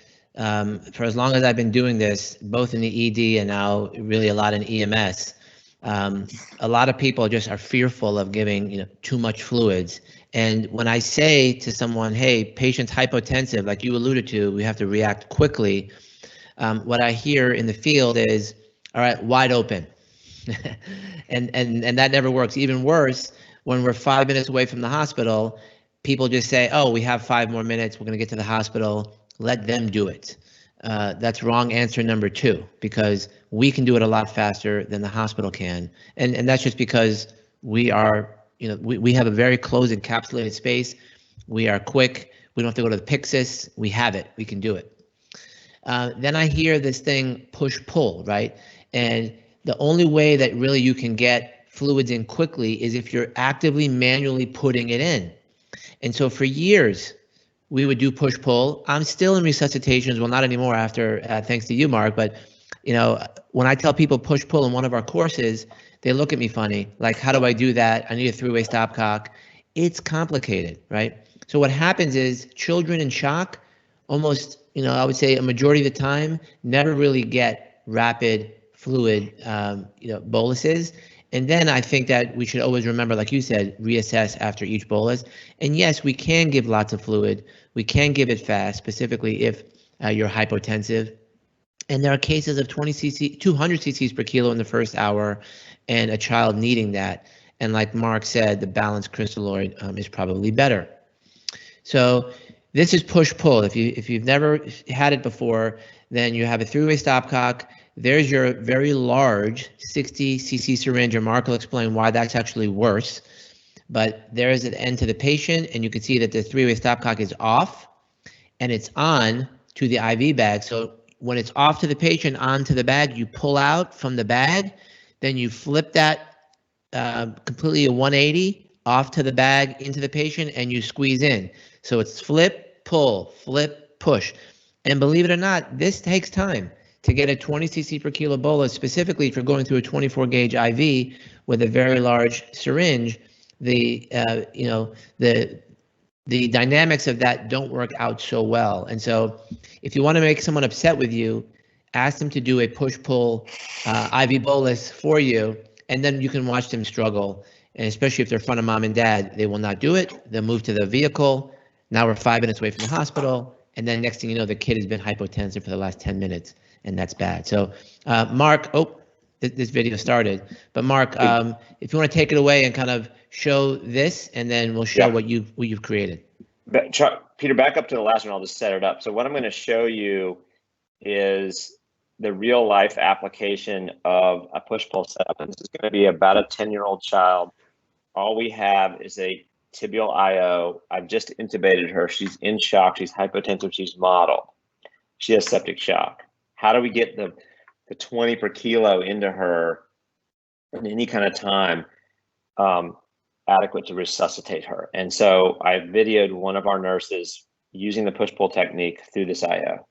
for as long as I've been doing this, both in the ED and now really a lot in EMS, a lot of people just are fearful of giving too much fluids. And when I say to someone, hey, patient's hypotensive, like you alluded to, we have to react quickly. What I hear in the field is, all right, wide open. and that never works. Even worse, when we're 5 minutes away from the hospital, people just say, oh, we have 5 more minutes. We're going to get to the hospital. Let them do it. That's wrong answer number 2, because we can do it a lot faster than the hospital can. And that's just because we are, we have a very closed encapsulated space. We are quick. We don't have to go to the Pyxis. We have it. We can do it. Then I hear this thing push-pull, right? And the only way that really you can get fluids in quickly is if you're actively manually putting it in. And so for years, we would do push-pull. I'm still in resuscitations, well, not anymore after, thanks to you, Mark, but when I tell people push pull in one of our courses, they look at me funny, like, how do I do that? I need a three-way stopcock. It's complicated, right? So what happens is children in shock almost, I would say a majority of the time, never really get rapid fluid, boluses. And then I think that we should always remember, like you said, reassess after each bolus. And yes, we can give lots of fluid. We can give it fast, specifically if you're hypotensive. And there are cases of 200 cc's per kilo in the first hour, and a child needing that. And like Mark said, the balanced crystalloid is probably better. So this is push-pull. If you've never had it before, then you have a three-way stopcock. There's your very large 60 cc syringe, and Mark will explain why that's actually worse. But there is an end to the patient, and you can see that the three-way stopcock is off, and it's on to the IV bag. So when it's off to the patient, on to the bag, you pull out from the bag, then you flip that completely a 180 off to the bag into the patient, and you squeeze in. So it's flip, pull, flip, push. And believe it or not, this takes time to get a 20 cc per kilo bolus, specifically if you're going through a 24 gauge IV with a very large syringe. The dynamics of that don't work out so well. And so if you want to make someone upset with you, ask them to do a push-pull IV bolus for you, and then you can watch them struggle. And especially if they're in front of mom and dad, they will not do it. They'll move to the vehicle. Now we're 5 minutes away from the hospital. And then next thing you know, the kid has been hypotensive for the last 10 minutes, and that's bad. So Mark, this video started, but Mark, if you want to take it away and kind of show this, and then we'll show what you've created. Peter, back up to the last one. I'll just set it up. So what I'm going to show you is the real life application of a push-pull setup. And this is going to be about a 10-year-old child. All we have is a tibial IO. I've just intubated her. She's in shock. She's hypotensive. She's mottled. She has septic shock. How do we get the 20 per kilo into her in any kind of time adequate to resuscitate her? And so I videoed one of our nurses using the push-pull technique through this IO.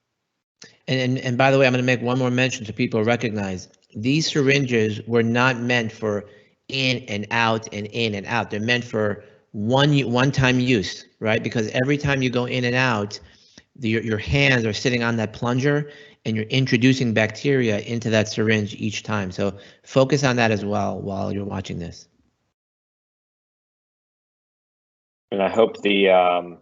And by the way, I'm going to make one more mention so people recognize these syringes were not meant for in and out and in and out. They're meant for one-time use, right? Because every time you go in and out, your hands are sitting on that plunger, and you're introducing bacteria into that syringe each time. So focus on that as well while you're watching this. And I hope the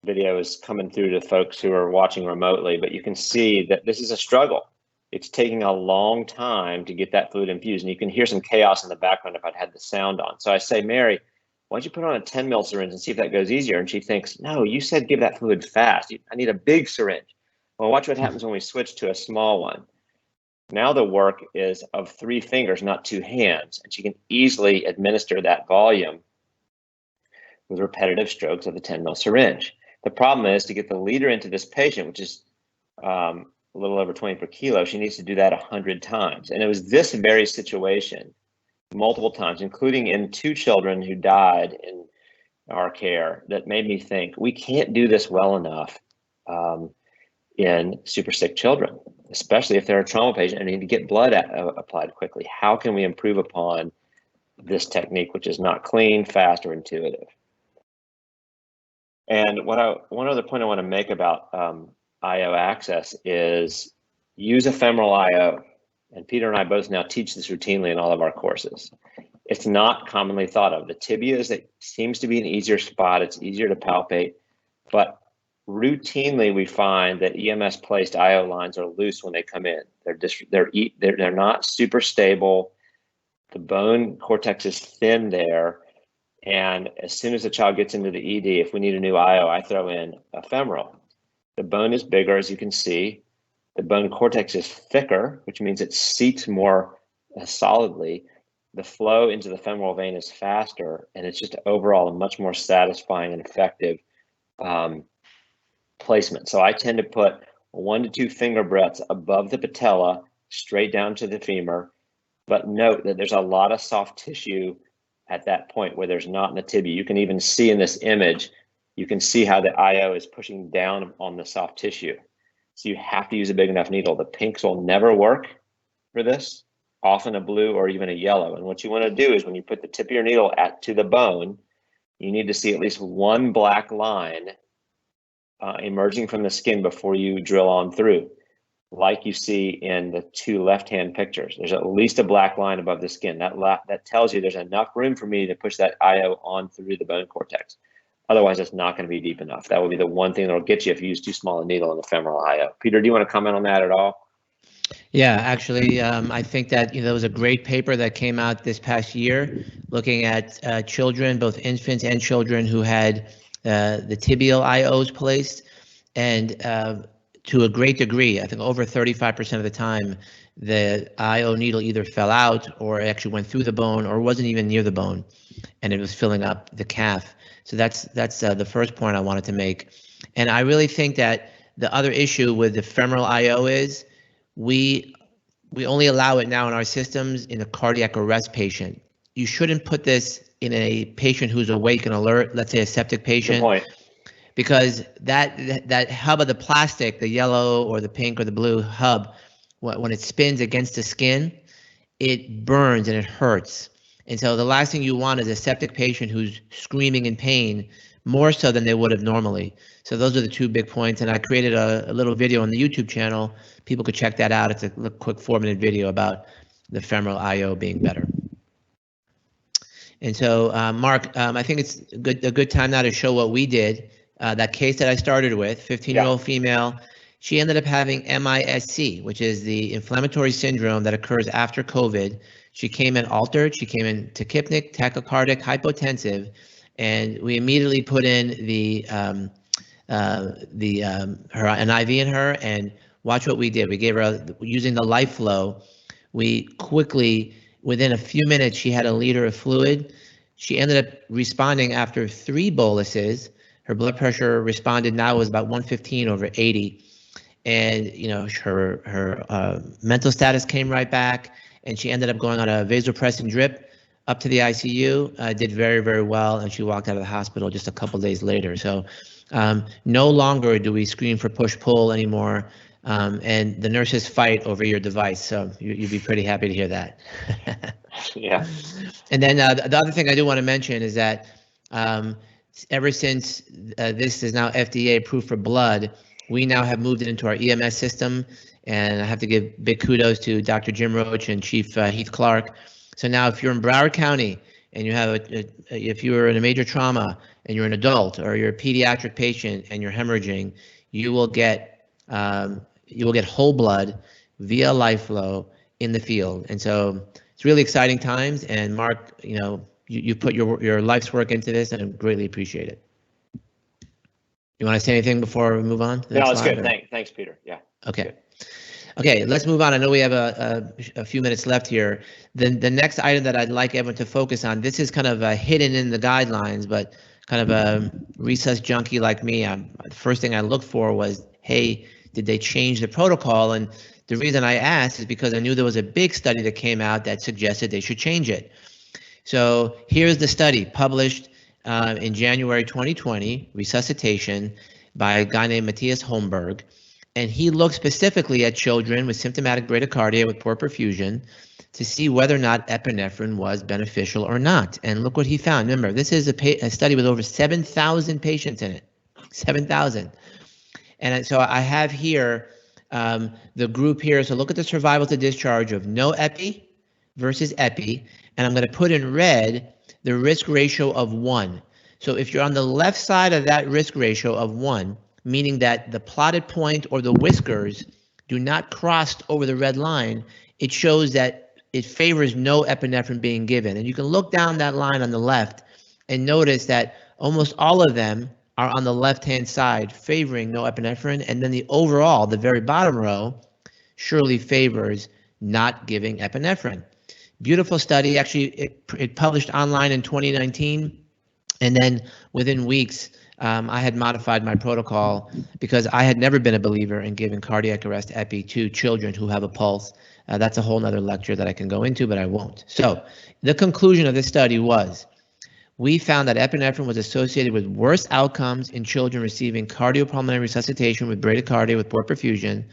video is coming through to folks who are watching remotely, but you can see that this is a struggle. It's taking a long time to get that fluid infused, and you can hear some chaos in the background if I'd had the sound on. So I say, Mary, why don't you put on a 10 mil syringe and see if that goes easier? And she thinks, no, you said give that fluid fast. I need a big syringe. Well, watch what happens when we switch to a small one. Now the work is of 3 fingers, not 2 hands, and she can easily administer that volume with repetitive strokes of the 10 mil syringe. The problem is to get the liter into this patient, which is a little over 20 per kilo, she needs to do that 100 times. And it was this very situation multiple times, including in 2 children who died in our care, that made me think we can't do this well enough in super sick children, especially if they're a trauma patient and need to get blood applied quickly. How can we improve upon this technique, which is not clean, fast, or intuitive? And one other point I want to make about IO access is use ephemeral IO. And Peter and I both now teach this routinely in all of our courses. It's not commonly thought of. The tibia seems to be an easier spot. It's easier to palpate, but routinely we find that EMS placed IO lines are loose when they come in. They're not super stable. The bone cortex is thin there. And as soon as the child gets into the ED, if we need a new IO, I throw in ephemeral. The bone is bigger, as you can see. The bone cortex is thicker, which means it seats more solidly. The flow into the femoral vein is faster, and it's just overall a much more satisfying and effective placement. So I tend to put 1 to 2 finger breadths above the patella, straight down to the femur. But note that there's a lot of soft tissue at that point where there's not in the tibia. You can even see in this image, you can see how the IO is pushing down on the soft tissue. So you have to use a big enough needle. The pinks will never work for this, often a blue or even a yellow. And what you want to do is when you put the tip of your needle to the bone, you need to see at least one black line emerging from the skin before you drill on through, like you see in the two left-hand pictures. There's at least a black line above the skin. That tells you there's enough room for me to push that IO on through the bone cortex. Otherwise, it's not going to be deep enough. That will be the one thing that'll get you if you use too small a needle in the femoral IO. Peter, do you want to comment on that at all? Yeah, actually, I think that there was a great paper that came out this past year looking at children, both infants and children who had the tibial IOs placed, and to a great degree, I think over 35% of the time, the IO needle either fell out or actually went through the bone or wasn't even near the bone, and it was filling up the calf. So that's the first point I wanted to make. And I really think that the other issue with the femoral IO is we only allow it now in our systems in a cardiac arrest patient. You shouldn't put this in a patient who's awake and alert, let's say a septic patient. Good point. Because that hub of the plastic, the yellow or the pink or the blue hub, when it spins against the skin, it burns and it hurts. And so the last thing you want is a septic patient who's screaming in pain, more so than they would have normally. So those are the two big points. And I created a little video on the YouTube channel. People could check that out. It's a quick 4-minute video about the femoral IO being better. And so, Mark, I think it's a good time now to show what we did. That case that I started with, 15-year-old female, she ended up having MISC, which is the inflammatory syndrome that occurs after COVID. She came in altered. She came in tachypnic, tachycardic, hypotensive, and we immediately put in an IV in her, and watch what we did. We gave her, using the life flow, we quickly, within a few minutes, she had a liter of fluid. She ended up responding after 3 boluses. Her blood pressure responded now was about 115/80. And her mental status came right back, and she ended up going on a vasopressin drip up to the ICU, did very, very well, and she walked out of the hospital just a couple days later. So no longer do we screen for push-pull anymore, and the nurses fight over your device, so you'd be pretty happy to hear that. Yeah. And then the other thing I do want to mention is that ever since this is now FDA approved for blood, we now have moved it into our EMS system, and I have to give big kudos to Dr. Jim Roach and Chief Heath Clark. So now if you're in Broward County and you have if you're in a major trauma and you're an adult or you're a pediatric patient and you're hemorrhaging, you will get whole blood via life flow in the field. And so it's really exciting times, and Mark, you put your life's work into this, and I greatly appreciate it. You want to say anything before we move on? No, it's good. Thanks, Peter. Yeah. Okay. Okay, let's move on. I know we have a few minutes left here. The next item that I'd like everyone to focus on, this is kind of hidden in the guidelines, but kind of a resus junkie like me, the first thing I looked for was, hey, did they change the protocol? And the reason I asked is because I knew there was a big study that came out that suggested they should change it. So here's the study published in January 2020, Resuscitation, by a guy named Matthias Holmberg. And he looked specifically at children with symptomatic bradycardia with poor perfusion to see whether or not epinephrine was beneficial or not. And look what he found. Remember, this is a study with over 7,000 patients in it, 7,000. And so I have here the group here. So look at the survival to discharge of no epi versus epi. And I'm going to put in red the risk ratio of 1. So if you're on the left side of that risk ratio of 1, meaning that the plotted point or the whiskers do not cross over the red line, it shows that it favors no epinephrine being given. And you can look down that line on the left and notice that almost all of them are on the left-hand side favoring no epinephrine. And then the overall, the very bottom row, surely favors not giving epinephrine. Beautiful study. Actually, it published online in 2019. And then within weeks, I had modified my protocol because I had never been a believer in giving cardiac arrest epi to children who have a pulse. That's a whole nother lecture that I can go into, but I won't. So the conclusion of this study was we found that epinephrine was associated with worse outcomes in children receiving cardiopulmonary resuscitation with bradycardia with port perfusion.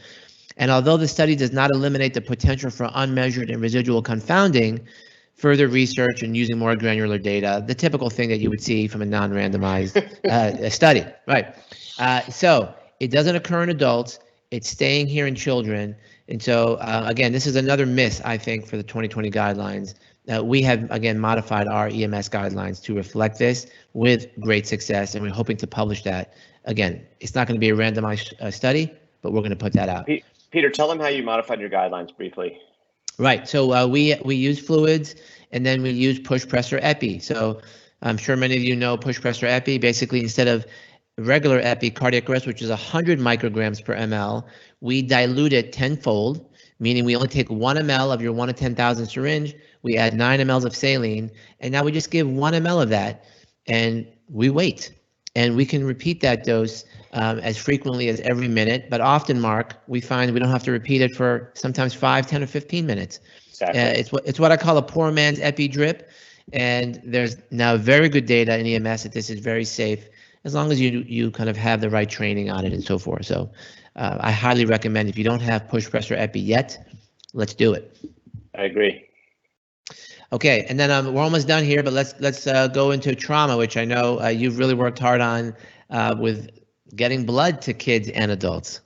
And although the study does not eliminate the potential for unmeasured and residual confounding, further research and using more granular data, the typical thing that you would see from a non-randomized study, right? So it doesn't occur in adults. It's staying here in children. And so, again, this is another miss, I think, for the 2020 guidelines. We have, again, modified our EMS guidelines to reflect this with great success, and we're hoping to publish that. Again, it's not going to be a randomized study, but we're going to put that out. Peter, tell them how you modified your guidelines briefly. Right. So we use fluids, and then we use push pressor epi. So I'm sure many of you know push pressor epi. Basically, instead of regular epi, cardiac arrest, which is 100 micrograms per ml, we dilute it tenfold, meaning we only take 1 ml of your 1 to 10,000 syringe. We add 9 mLs of saline, and now we just give 1 ml of that, and we wait. And we can repeat that dose as frequently as every minute, but often, Mark, we find we don't have to repeat it for sometimes 5, 10, or 15 minutes. Exactly. It's what I call a poor man's epi drip, and there's now very good data in EMS that this is very safe as long as you kind of have the right training on it and so forth. So I highly recommend, if you don't have push pressor epi yet, let's do it. I agree. Okay, and then we're almost done here, but let's go into trauma, which I know you've really worked hard on with getting blood to kids and adults.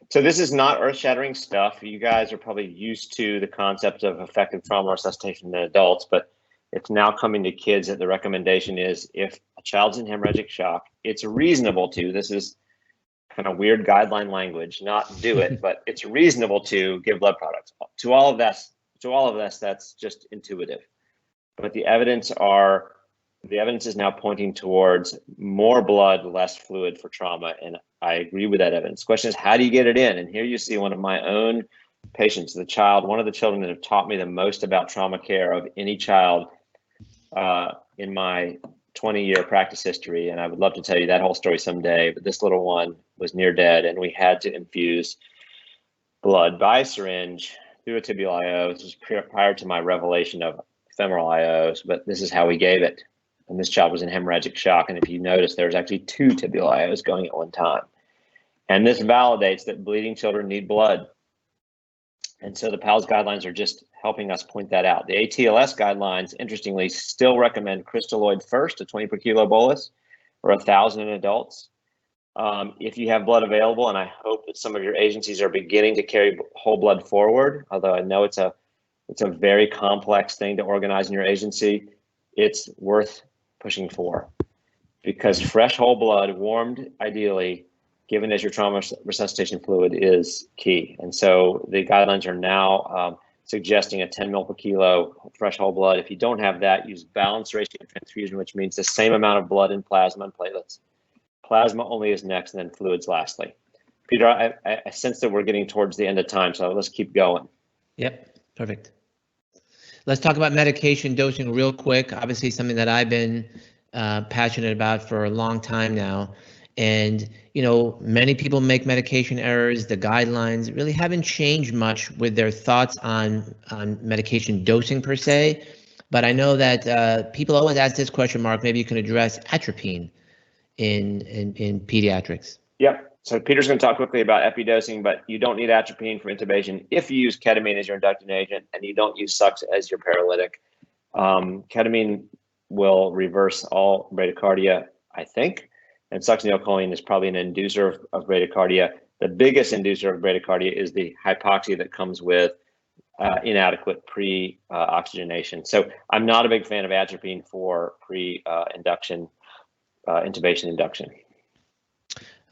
So this is not earth-shattering stuff. You guys are probably used to the concept of effective trauma resuscitation in adults, but it's now coming to kids that the recommendation is if a child's in hemorrhagic shock, it's reasonable to, this is kind of weird guideline language, not do it, but it's reasonable to give blood products. To all of us, that's just intuitive. But the evidence is now pointing towards more blood, less fluid for trauma, and I agree with that evidence. The question is, how do you get it in? And here you see one of my own patients, one of the children that have taught me the most about trauma care of any child in my 20-year practice history. And I would love to tell you that whole story someday, but this little one was near dead, and we had to infuse blood by syringe through a tibial IO. This was prior to my revelation of femoral IOs, but this is how we gave it. And this child was in hemorrhagic shock. And if you notice, there was actually 2 tibial IOs going at one time. And this validates that bleeding children need blood. And so the PALS guidelines are just helping us point that out. The ATLS guidelines, interestingly, still recommend crystalloid first, a 20 per kilo bolus, or 1,000 in adults. If you have blood available, and I hope that some of your agencies are beginning to carry whole blood forward, although I know it's a very complex thing to organize in your agency, it's worth pushing for, because fresh whole blood, warmed ideally, given as your trauma resuscitation fluid, is key. And so the guidelines are now suggesting a 10 ml per kilo fresh whole blood. If you don't have that, use balanced ratio transfusion, which means the same amount of blood in plasma and platelets. Plasma only is next, and then fluids lastly. Peter, I sense that we're getting towards the end of time, so let's keep going. Yep, perfect. Let's talk about medication dosing real quick. Obviously, something that I've been passionate about for a long time now. And, you know, many people make medication errors. The guidelines really haven't changed much with their thoughts on medication dosing per se. But I know that people always ask this question, Mark, maybe you can address atropine in pediatrics. Yep. So Peter's going to talk quickly about epidosing, but you don't need atropine for intubation if you use ketamine as your inducting agent and you don't use sux as your paralytic. Ketamine will reverse all bradycardia, I think, and succinylcholine is probably an inducer of bradycardia. The biggest inducer of bradycardia is the hypoxia that comes with inadequate pre-oxygenation. So I'm not a big fan of atropine for pre-induction, intubation induction.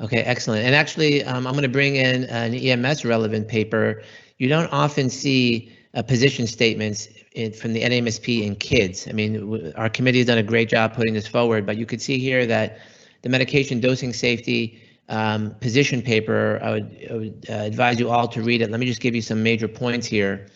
Okay, excellent. And actually, I'm going to bring in an EMS relevant paper. You don't often see position statements from the NAMSP in kids. I mean, our committee has done a great job putting this forward, but you could see here that the medication dosing safety position paper, I would advise you all to read it. Let me just give you some major points here.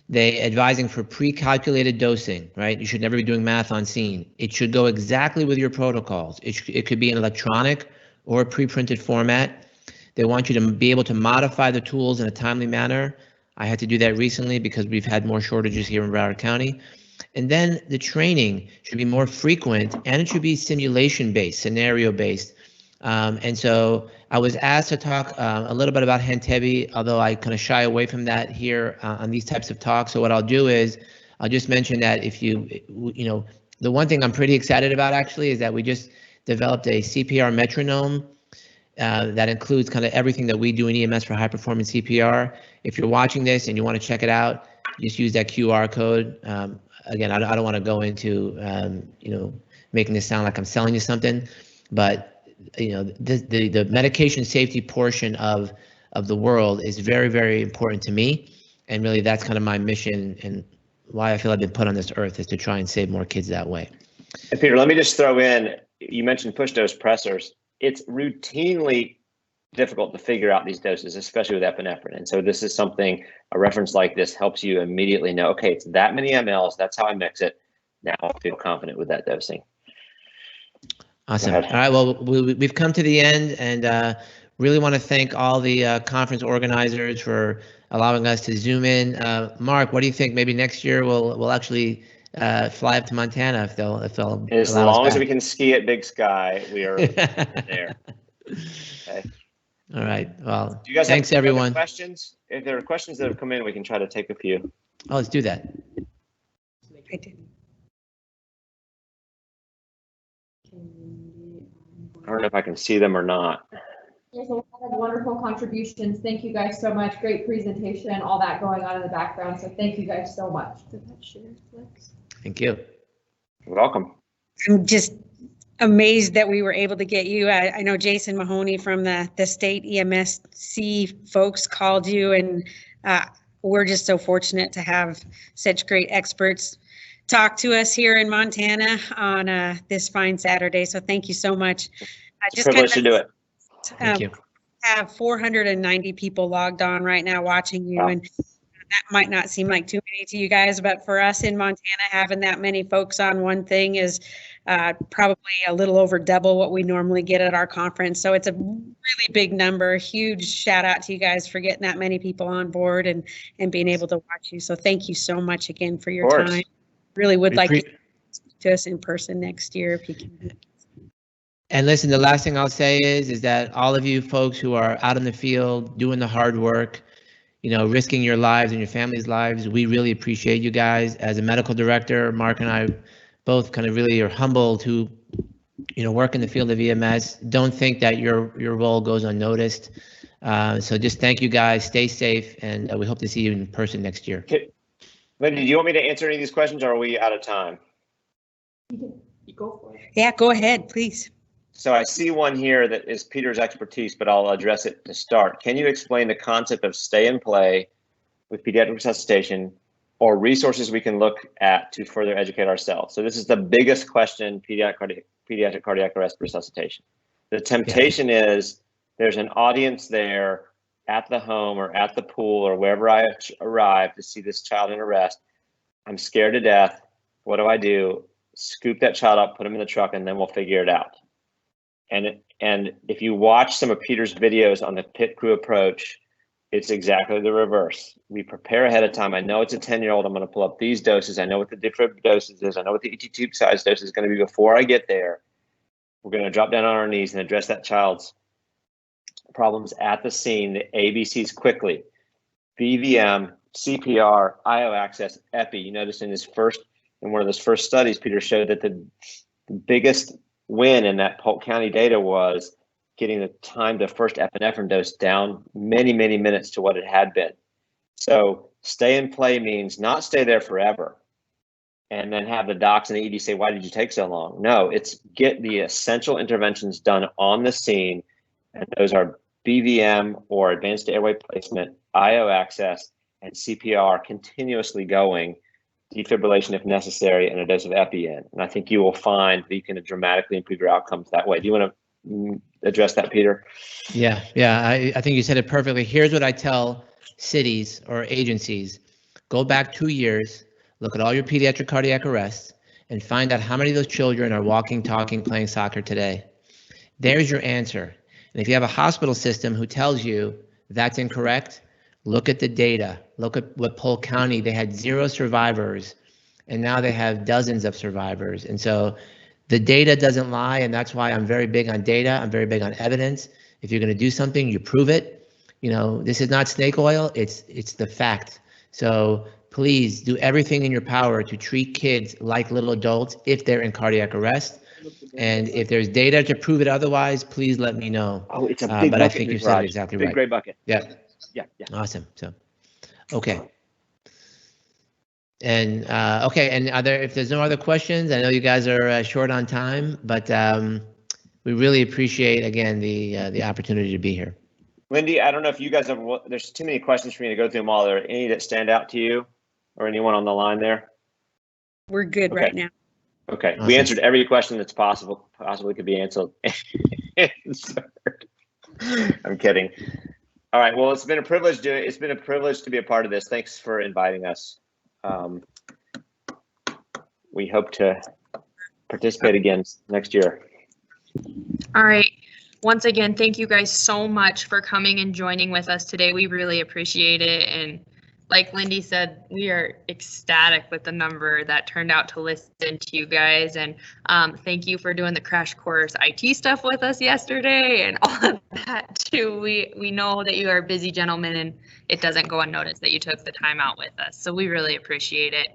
They advising for pre-calculated dosing, right? You should never be doing math on scene. It should go exactly with your protocols. It could be an electronic or a pre-printed format. They want you to be able to modify the tools in a timely manner. I had to do that recently because we've had more shortages here in Broward County. And then the training should be more frequent, and it should be simulation-based, scenario-based. And so I was asked to talk a little bit about Antevy, although I kind of shy away from that here on these types of talks. So what I'll do is I'll just mention that if you know, the one thing I'm pretty excited about actually is that we just developed a CPR metronome that includes kind of everything that we do in EMS for high performance CPR. If you're watching this and you want to check it out, just use that QR code. Again, I don't want to go into you know, making this sound like I'm selling you something, but you know, the medication safety portion of the world is very, very important to me, and really that's kind of my mission and why I feel I've been put on this earth, is to try and save more kids that way. And Peter, let me just throw in, you mentioned push dose pressors. It's routinely difficult to figure out these doses, especially with epinephrine. And so this is something, a reference like this helps you immediately know, okay, it's that many mLs, that's how I mix it. Now I feel confident with that dosing. Awesome. All right, well, we've come to the end, and really want to thank all the conference organizers for allowing us to zoom in. Mark, what do you think? Maybe next year we'll actually fly up to Montana if they'll as long as we can ski at Big Sky, we are there. Okay. All right. Well, do you guys thanks have everyone. Questions? If there are questions that have come in, we can try to take a few. Oh, let's do that. I did. I don't know if I can see them or not. There's a lot of wonderful contributions. Thank you guys so much. Great presentation, all that going on in the background. So thank you guys so much. Thank you. You're welcome. I'm just amazed that we were able to get you. I know Jason Mahoney from the state EMSC folks called you, and we're just so fortunate to have such great experts talk to us here in Montana on this fine Saturday. So thank you so much. It's a privilege to do it. Thank you. Have 490 people logged on right now watching you, wow. And that might not seem like too many to you guys, but for us in Montana, having that many folks on one thing is probably a little over double what we normally get at our conference. So it's a really big number. Huge shout out to you guys for getting that many people on board and being able to watch you. So thank you so much again for your time. Really would like you to speak to us in person next year if you can. And listen, the last thing I'll say is that all of you folks who are out in the field doing the hard work, you know, risking your lives and your family's lives, we really appreciate you guys. As a medical director, Mark and I both kind of really are humbled to, you know, work in the field of EMS. Don't think that your role goes unnoticed. So just thank you guys. Stay safe, and we hope to see you in person next year. Okay. Lindy, do you want me to answer any of these questions, or are we out of time? You go for it. Yeah, go ahead, please. So I see one here that is Peter's expertise, but I'll address it to start. Can you explain the concept of stay and play with pediatric resuscitation, or resources we can look at to further educate ourselves? So this is the biggest question, pediatric cardiac arrest resuscitation. The temptation is there's an audience there at the home or at the pool or wherever I arrive to see this child in arrest. I'm scared to death. What do? Scoop that child up, put him in the truck, and then we'll figure it out. And if you watch some of Peter's videos on the pit crew approach, it's exactly the reverse. We prepare ahead of time. I know it's a 10-year-old. I'm going to pull up these doses. I know what the different doses is. I know what the ET tube size dose is going to be before I get there. We're going to drop down on our knees and address that child's problems at the scene, the ABCs quickly. BVM, CPR, IO access, epi. You notice in one of those first studies, Peter showed that the biggest win in that Polk County data was getting the time to first epinephrine dose down many, many minutes to what it had been. So stay and play means not stay there forever and then have the docs and the ED say, why did you take so long? No, it's get the essential interventions done on the scene. And those are BVM or advanced airway placement, IO access, and CPR continuously going, defibrillation if necessary, and a dose of epi in. And I think you will find that you can dramatically improve your outcomes that way. Do you want to address that, Peter? Yeah, I think you said it perfectly. Here's what I tell cities or agencies. Go back 2 years, look at all your pediatric cardiac arrests, and find out how many of those children are walking, talking, playing soccer today. There's your answer. And if you have a hospital system who tells you that's incorrect, look at the data. Look at what Polk County, they had 0 survivors and now they have dozens of survivors. And so the data doesn't lie, and that's why I'm very big on data. I'm very big on evidence. If you're going to do something, you prove it. You know, this is not snake oil, it's the fact. So please do everything in your power to treat kids like little adults if they're in cardiac arrest. And if there's data to prove it otherwise, please let me know. Oh, it's a big but bucket, I think you said it Raj. exactly Big right. gray bucket. Yeah. Yeah. Awesome. So, okay. And okay, and if there's no other questions, I know you guys are short on time, but we really appreciate, again, the opportunity to be here. Lindy, I don't know if you guys have, there's too many questions for me to go through them all. Are there any that stand out to you or anyone on the line there? We're good right now. Okay, Awesome. We answered every question that's possibly could be answered. I'm kidding. All right, well, it's been a privilege to be a part of this. Thanks for inviting us. We hope to participate again next year. All right. Once again, thank you guys so much for coming and joining with us today. We really appreciate it. And like Lindy said, we are ecstatic with the number that turned out to listen to you guys. And thank you for doing the crash course IT stuff with us yesterday and all of that too. We know that you are a busy gentleman, and it doesn't go unnoticed that you took the time out with us. So we really appreciate it.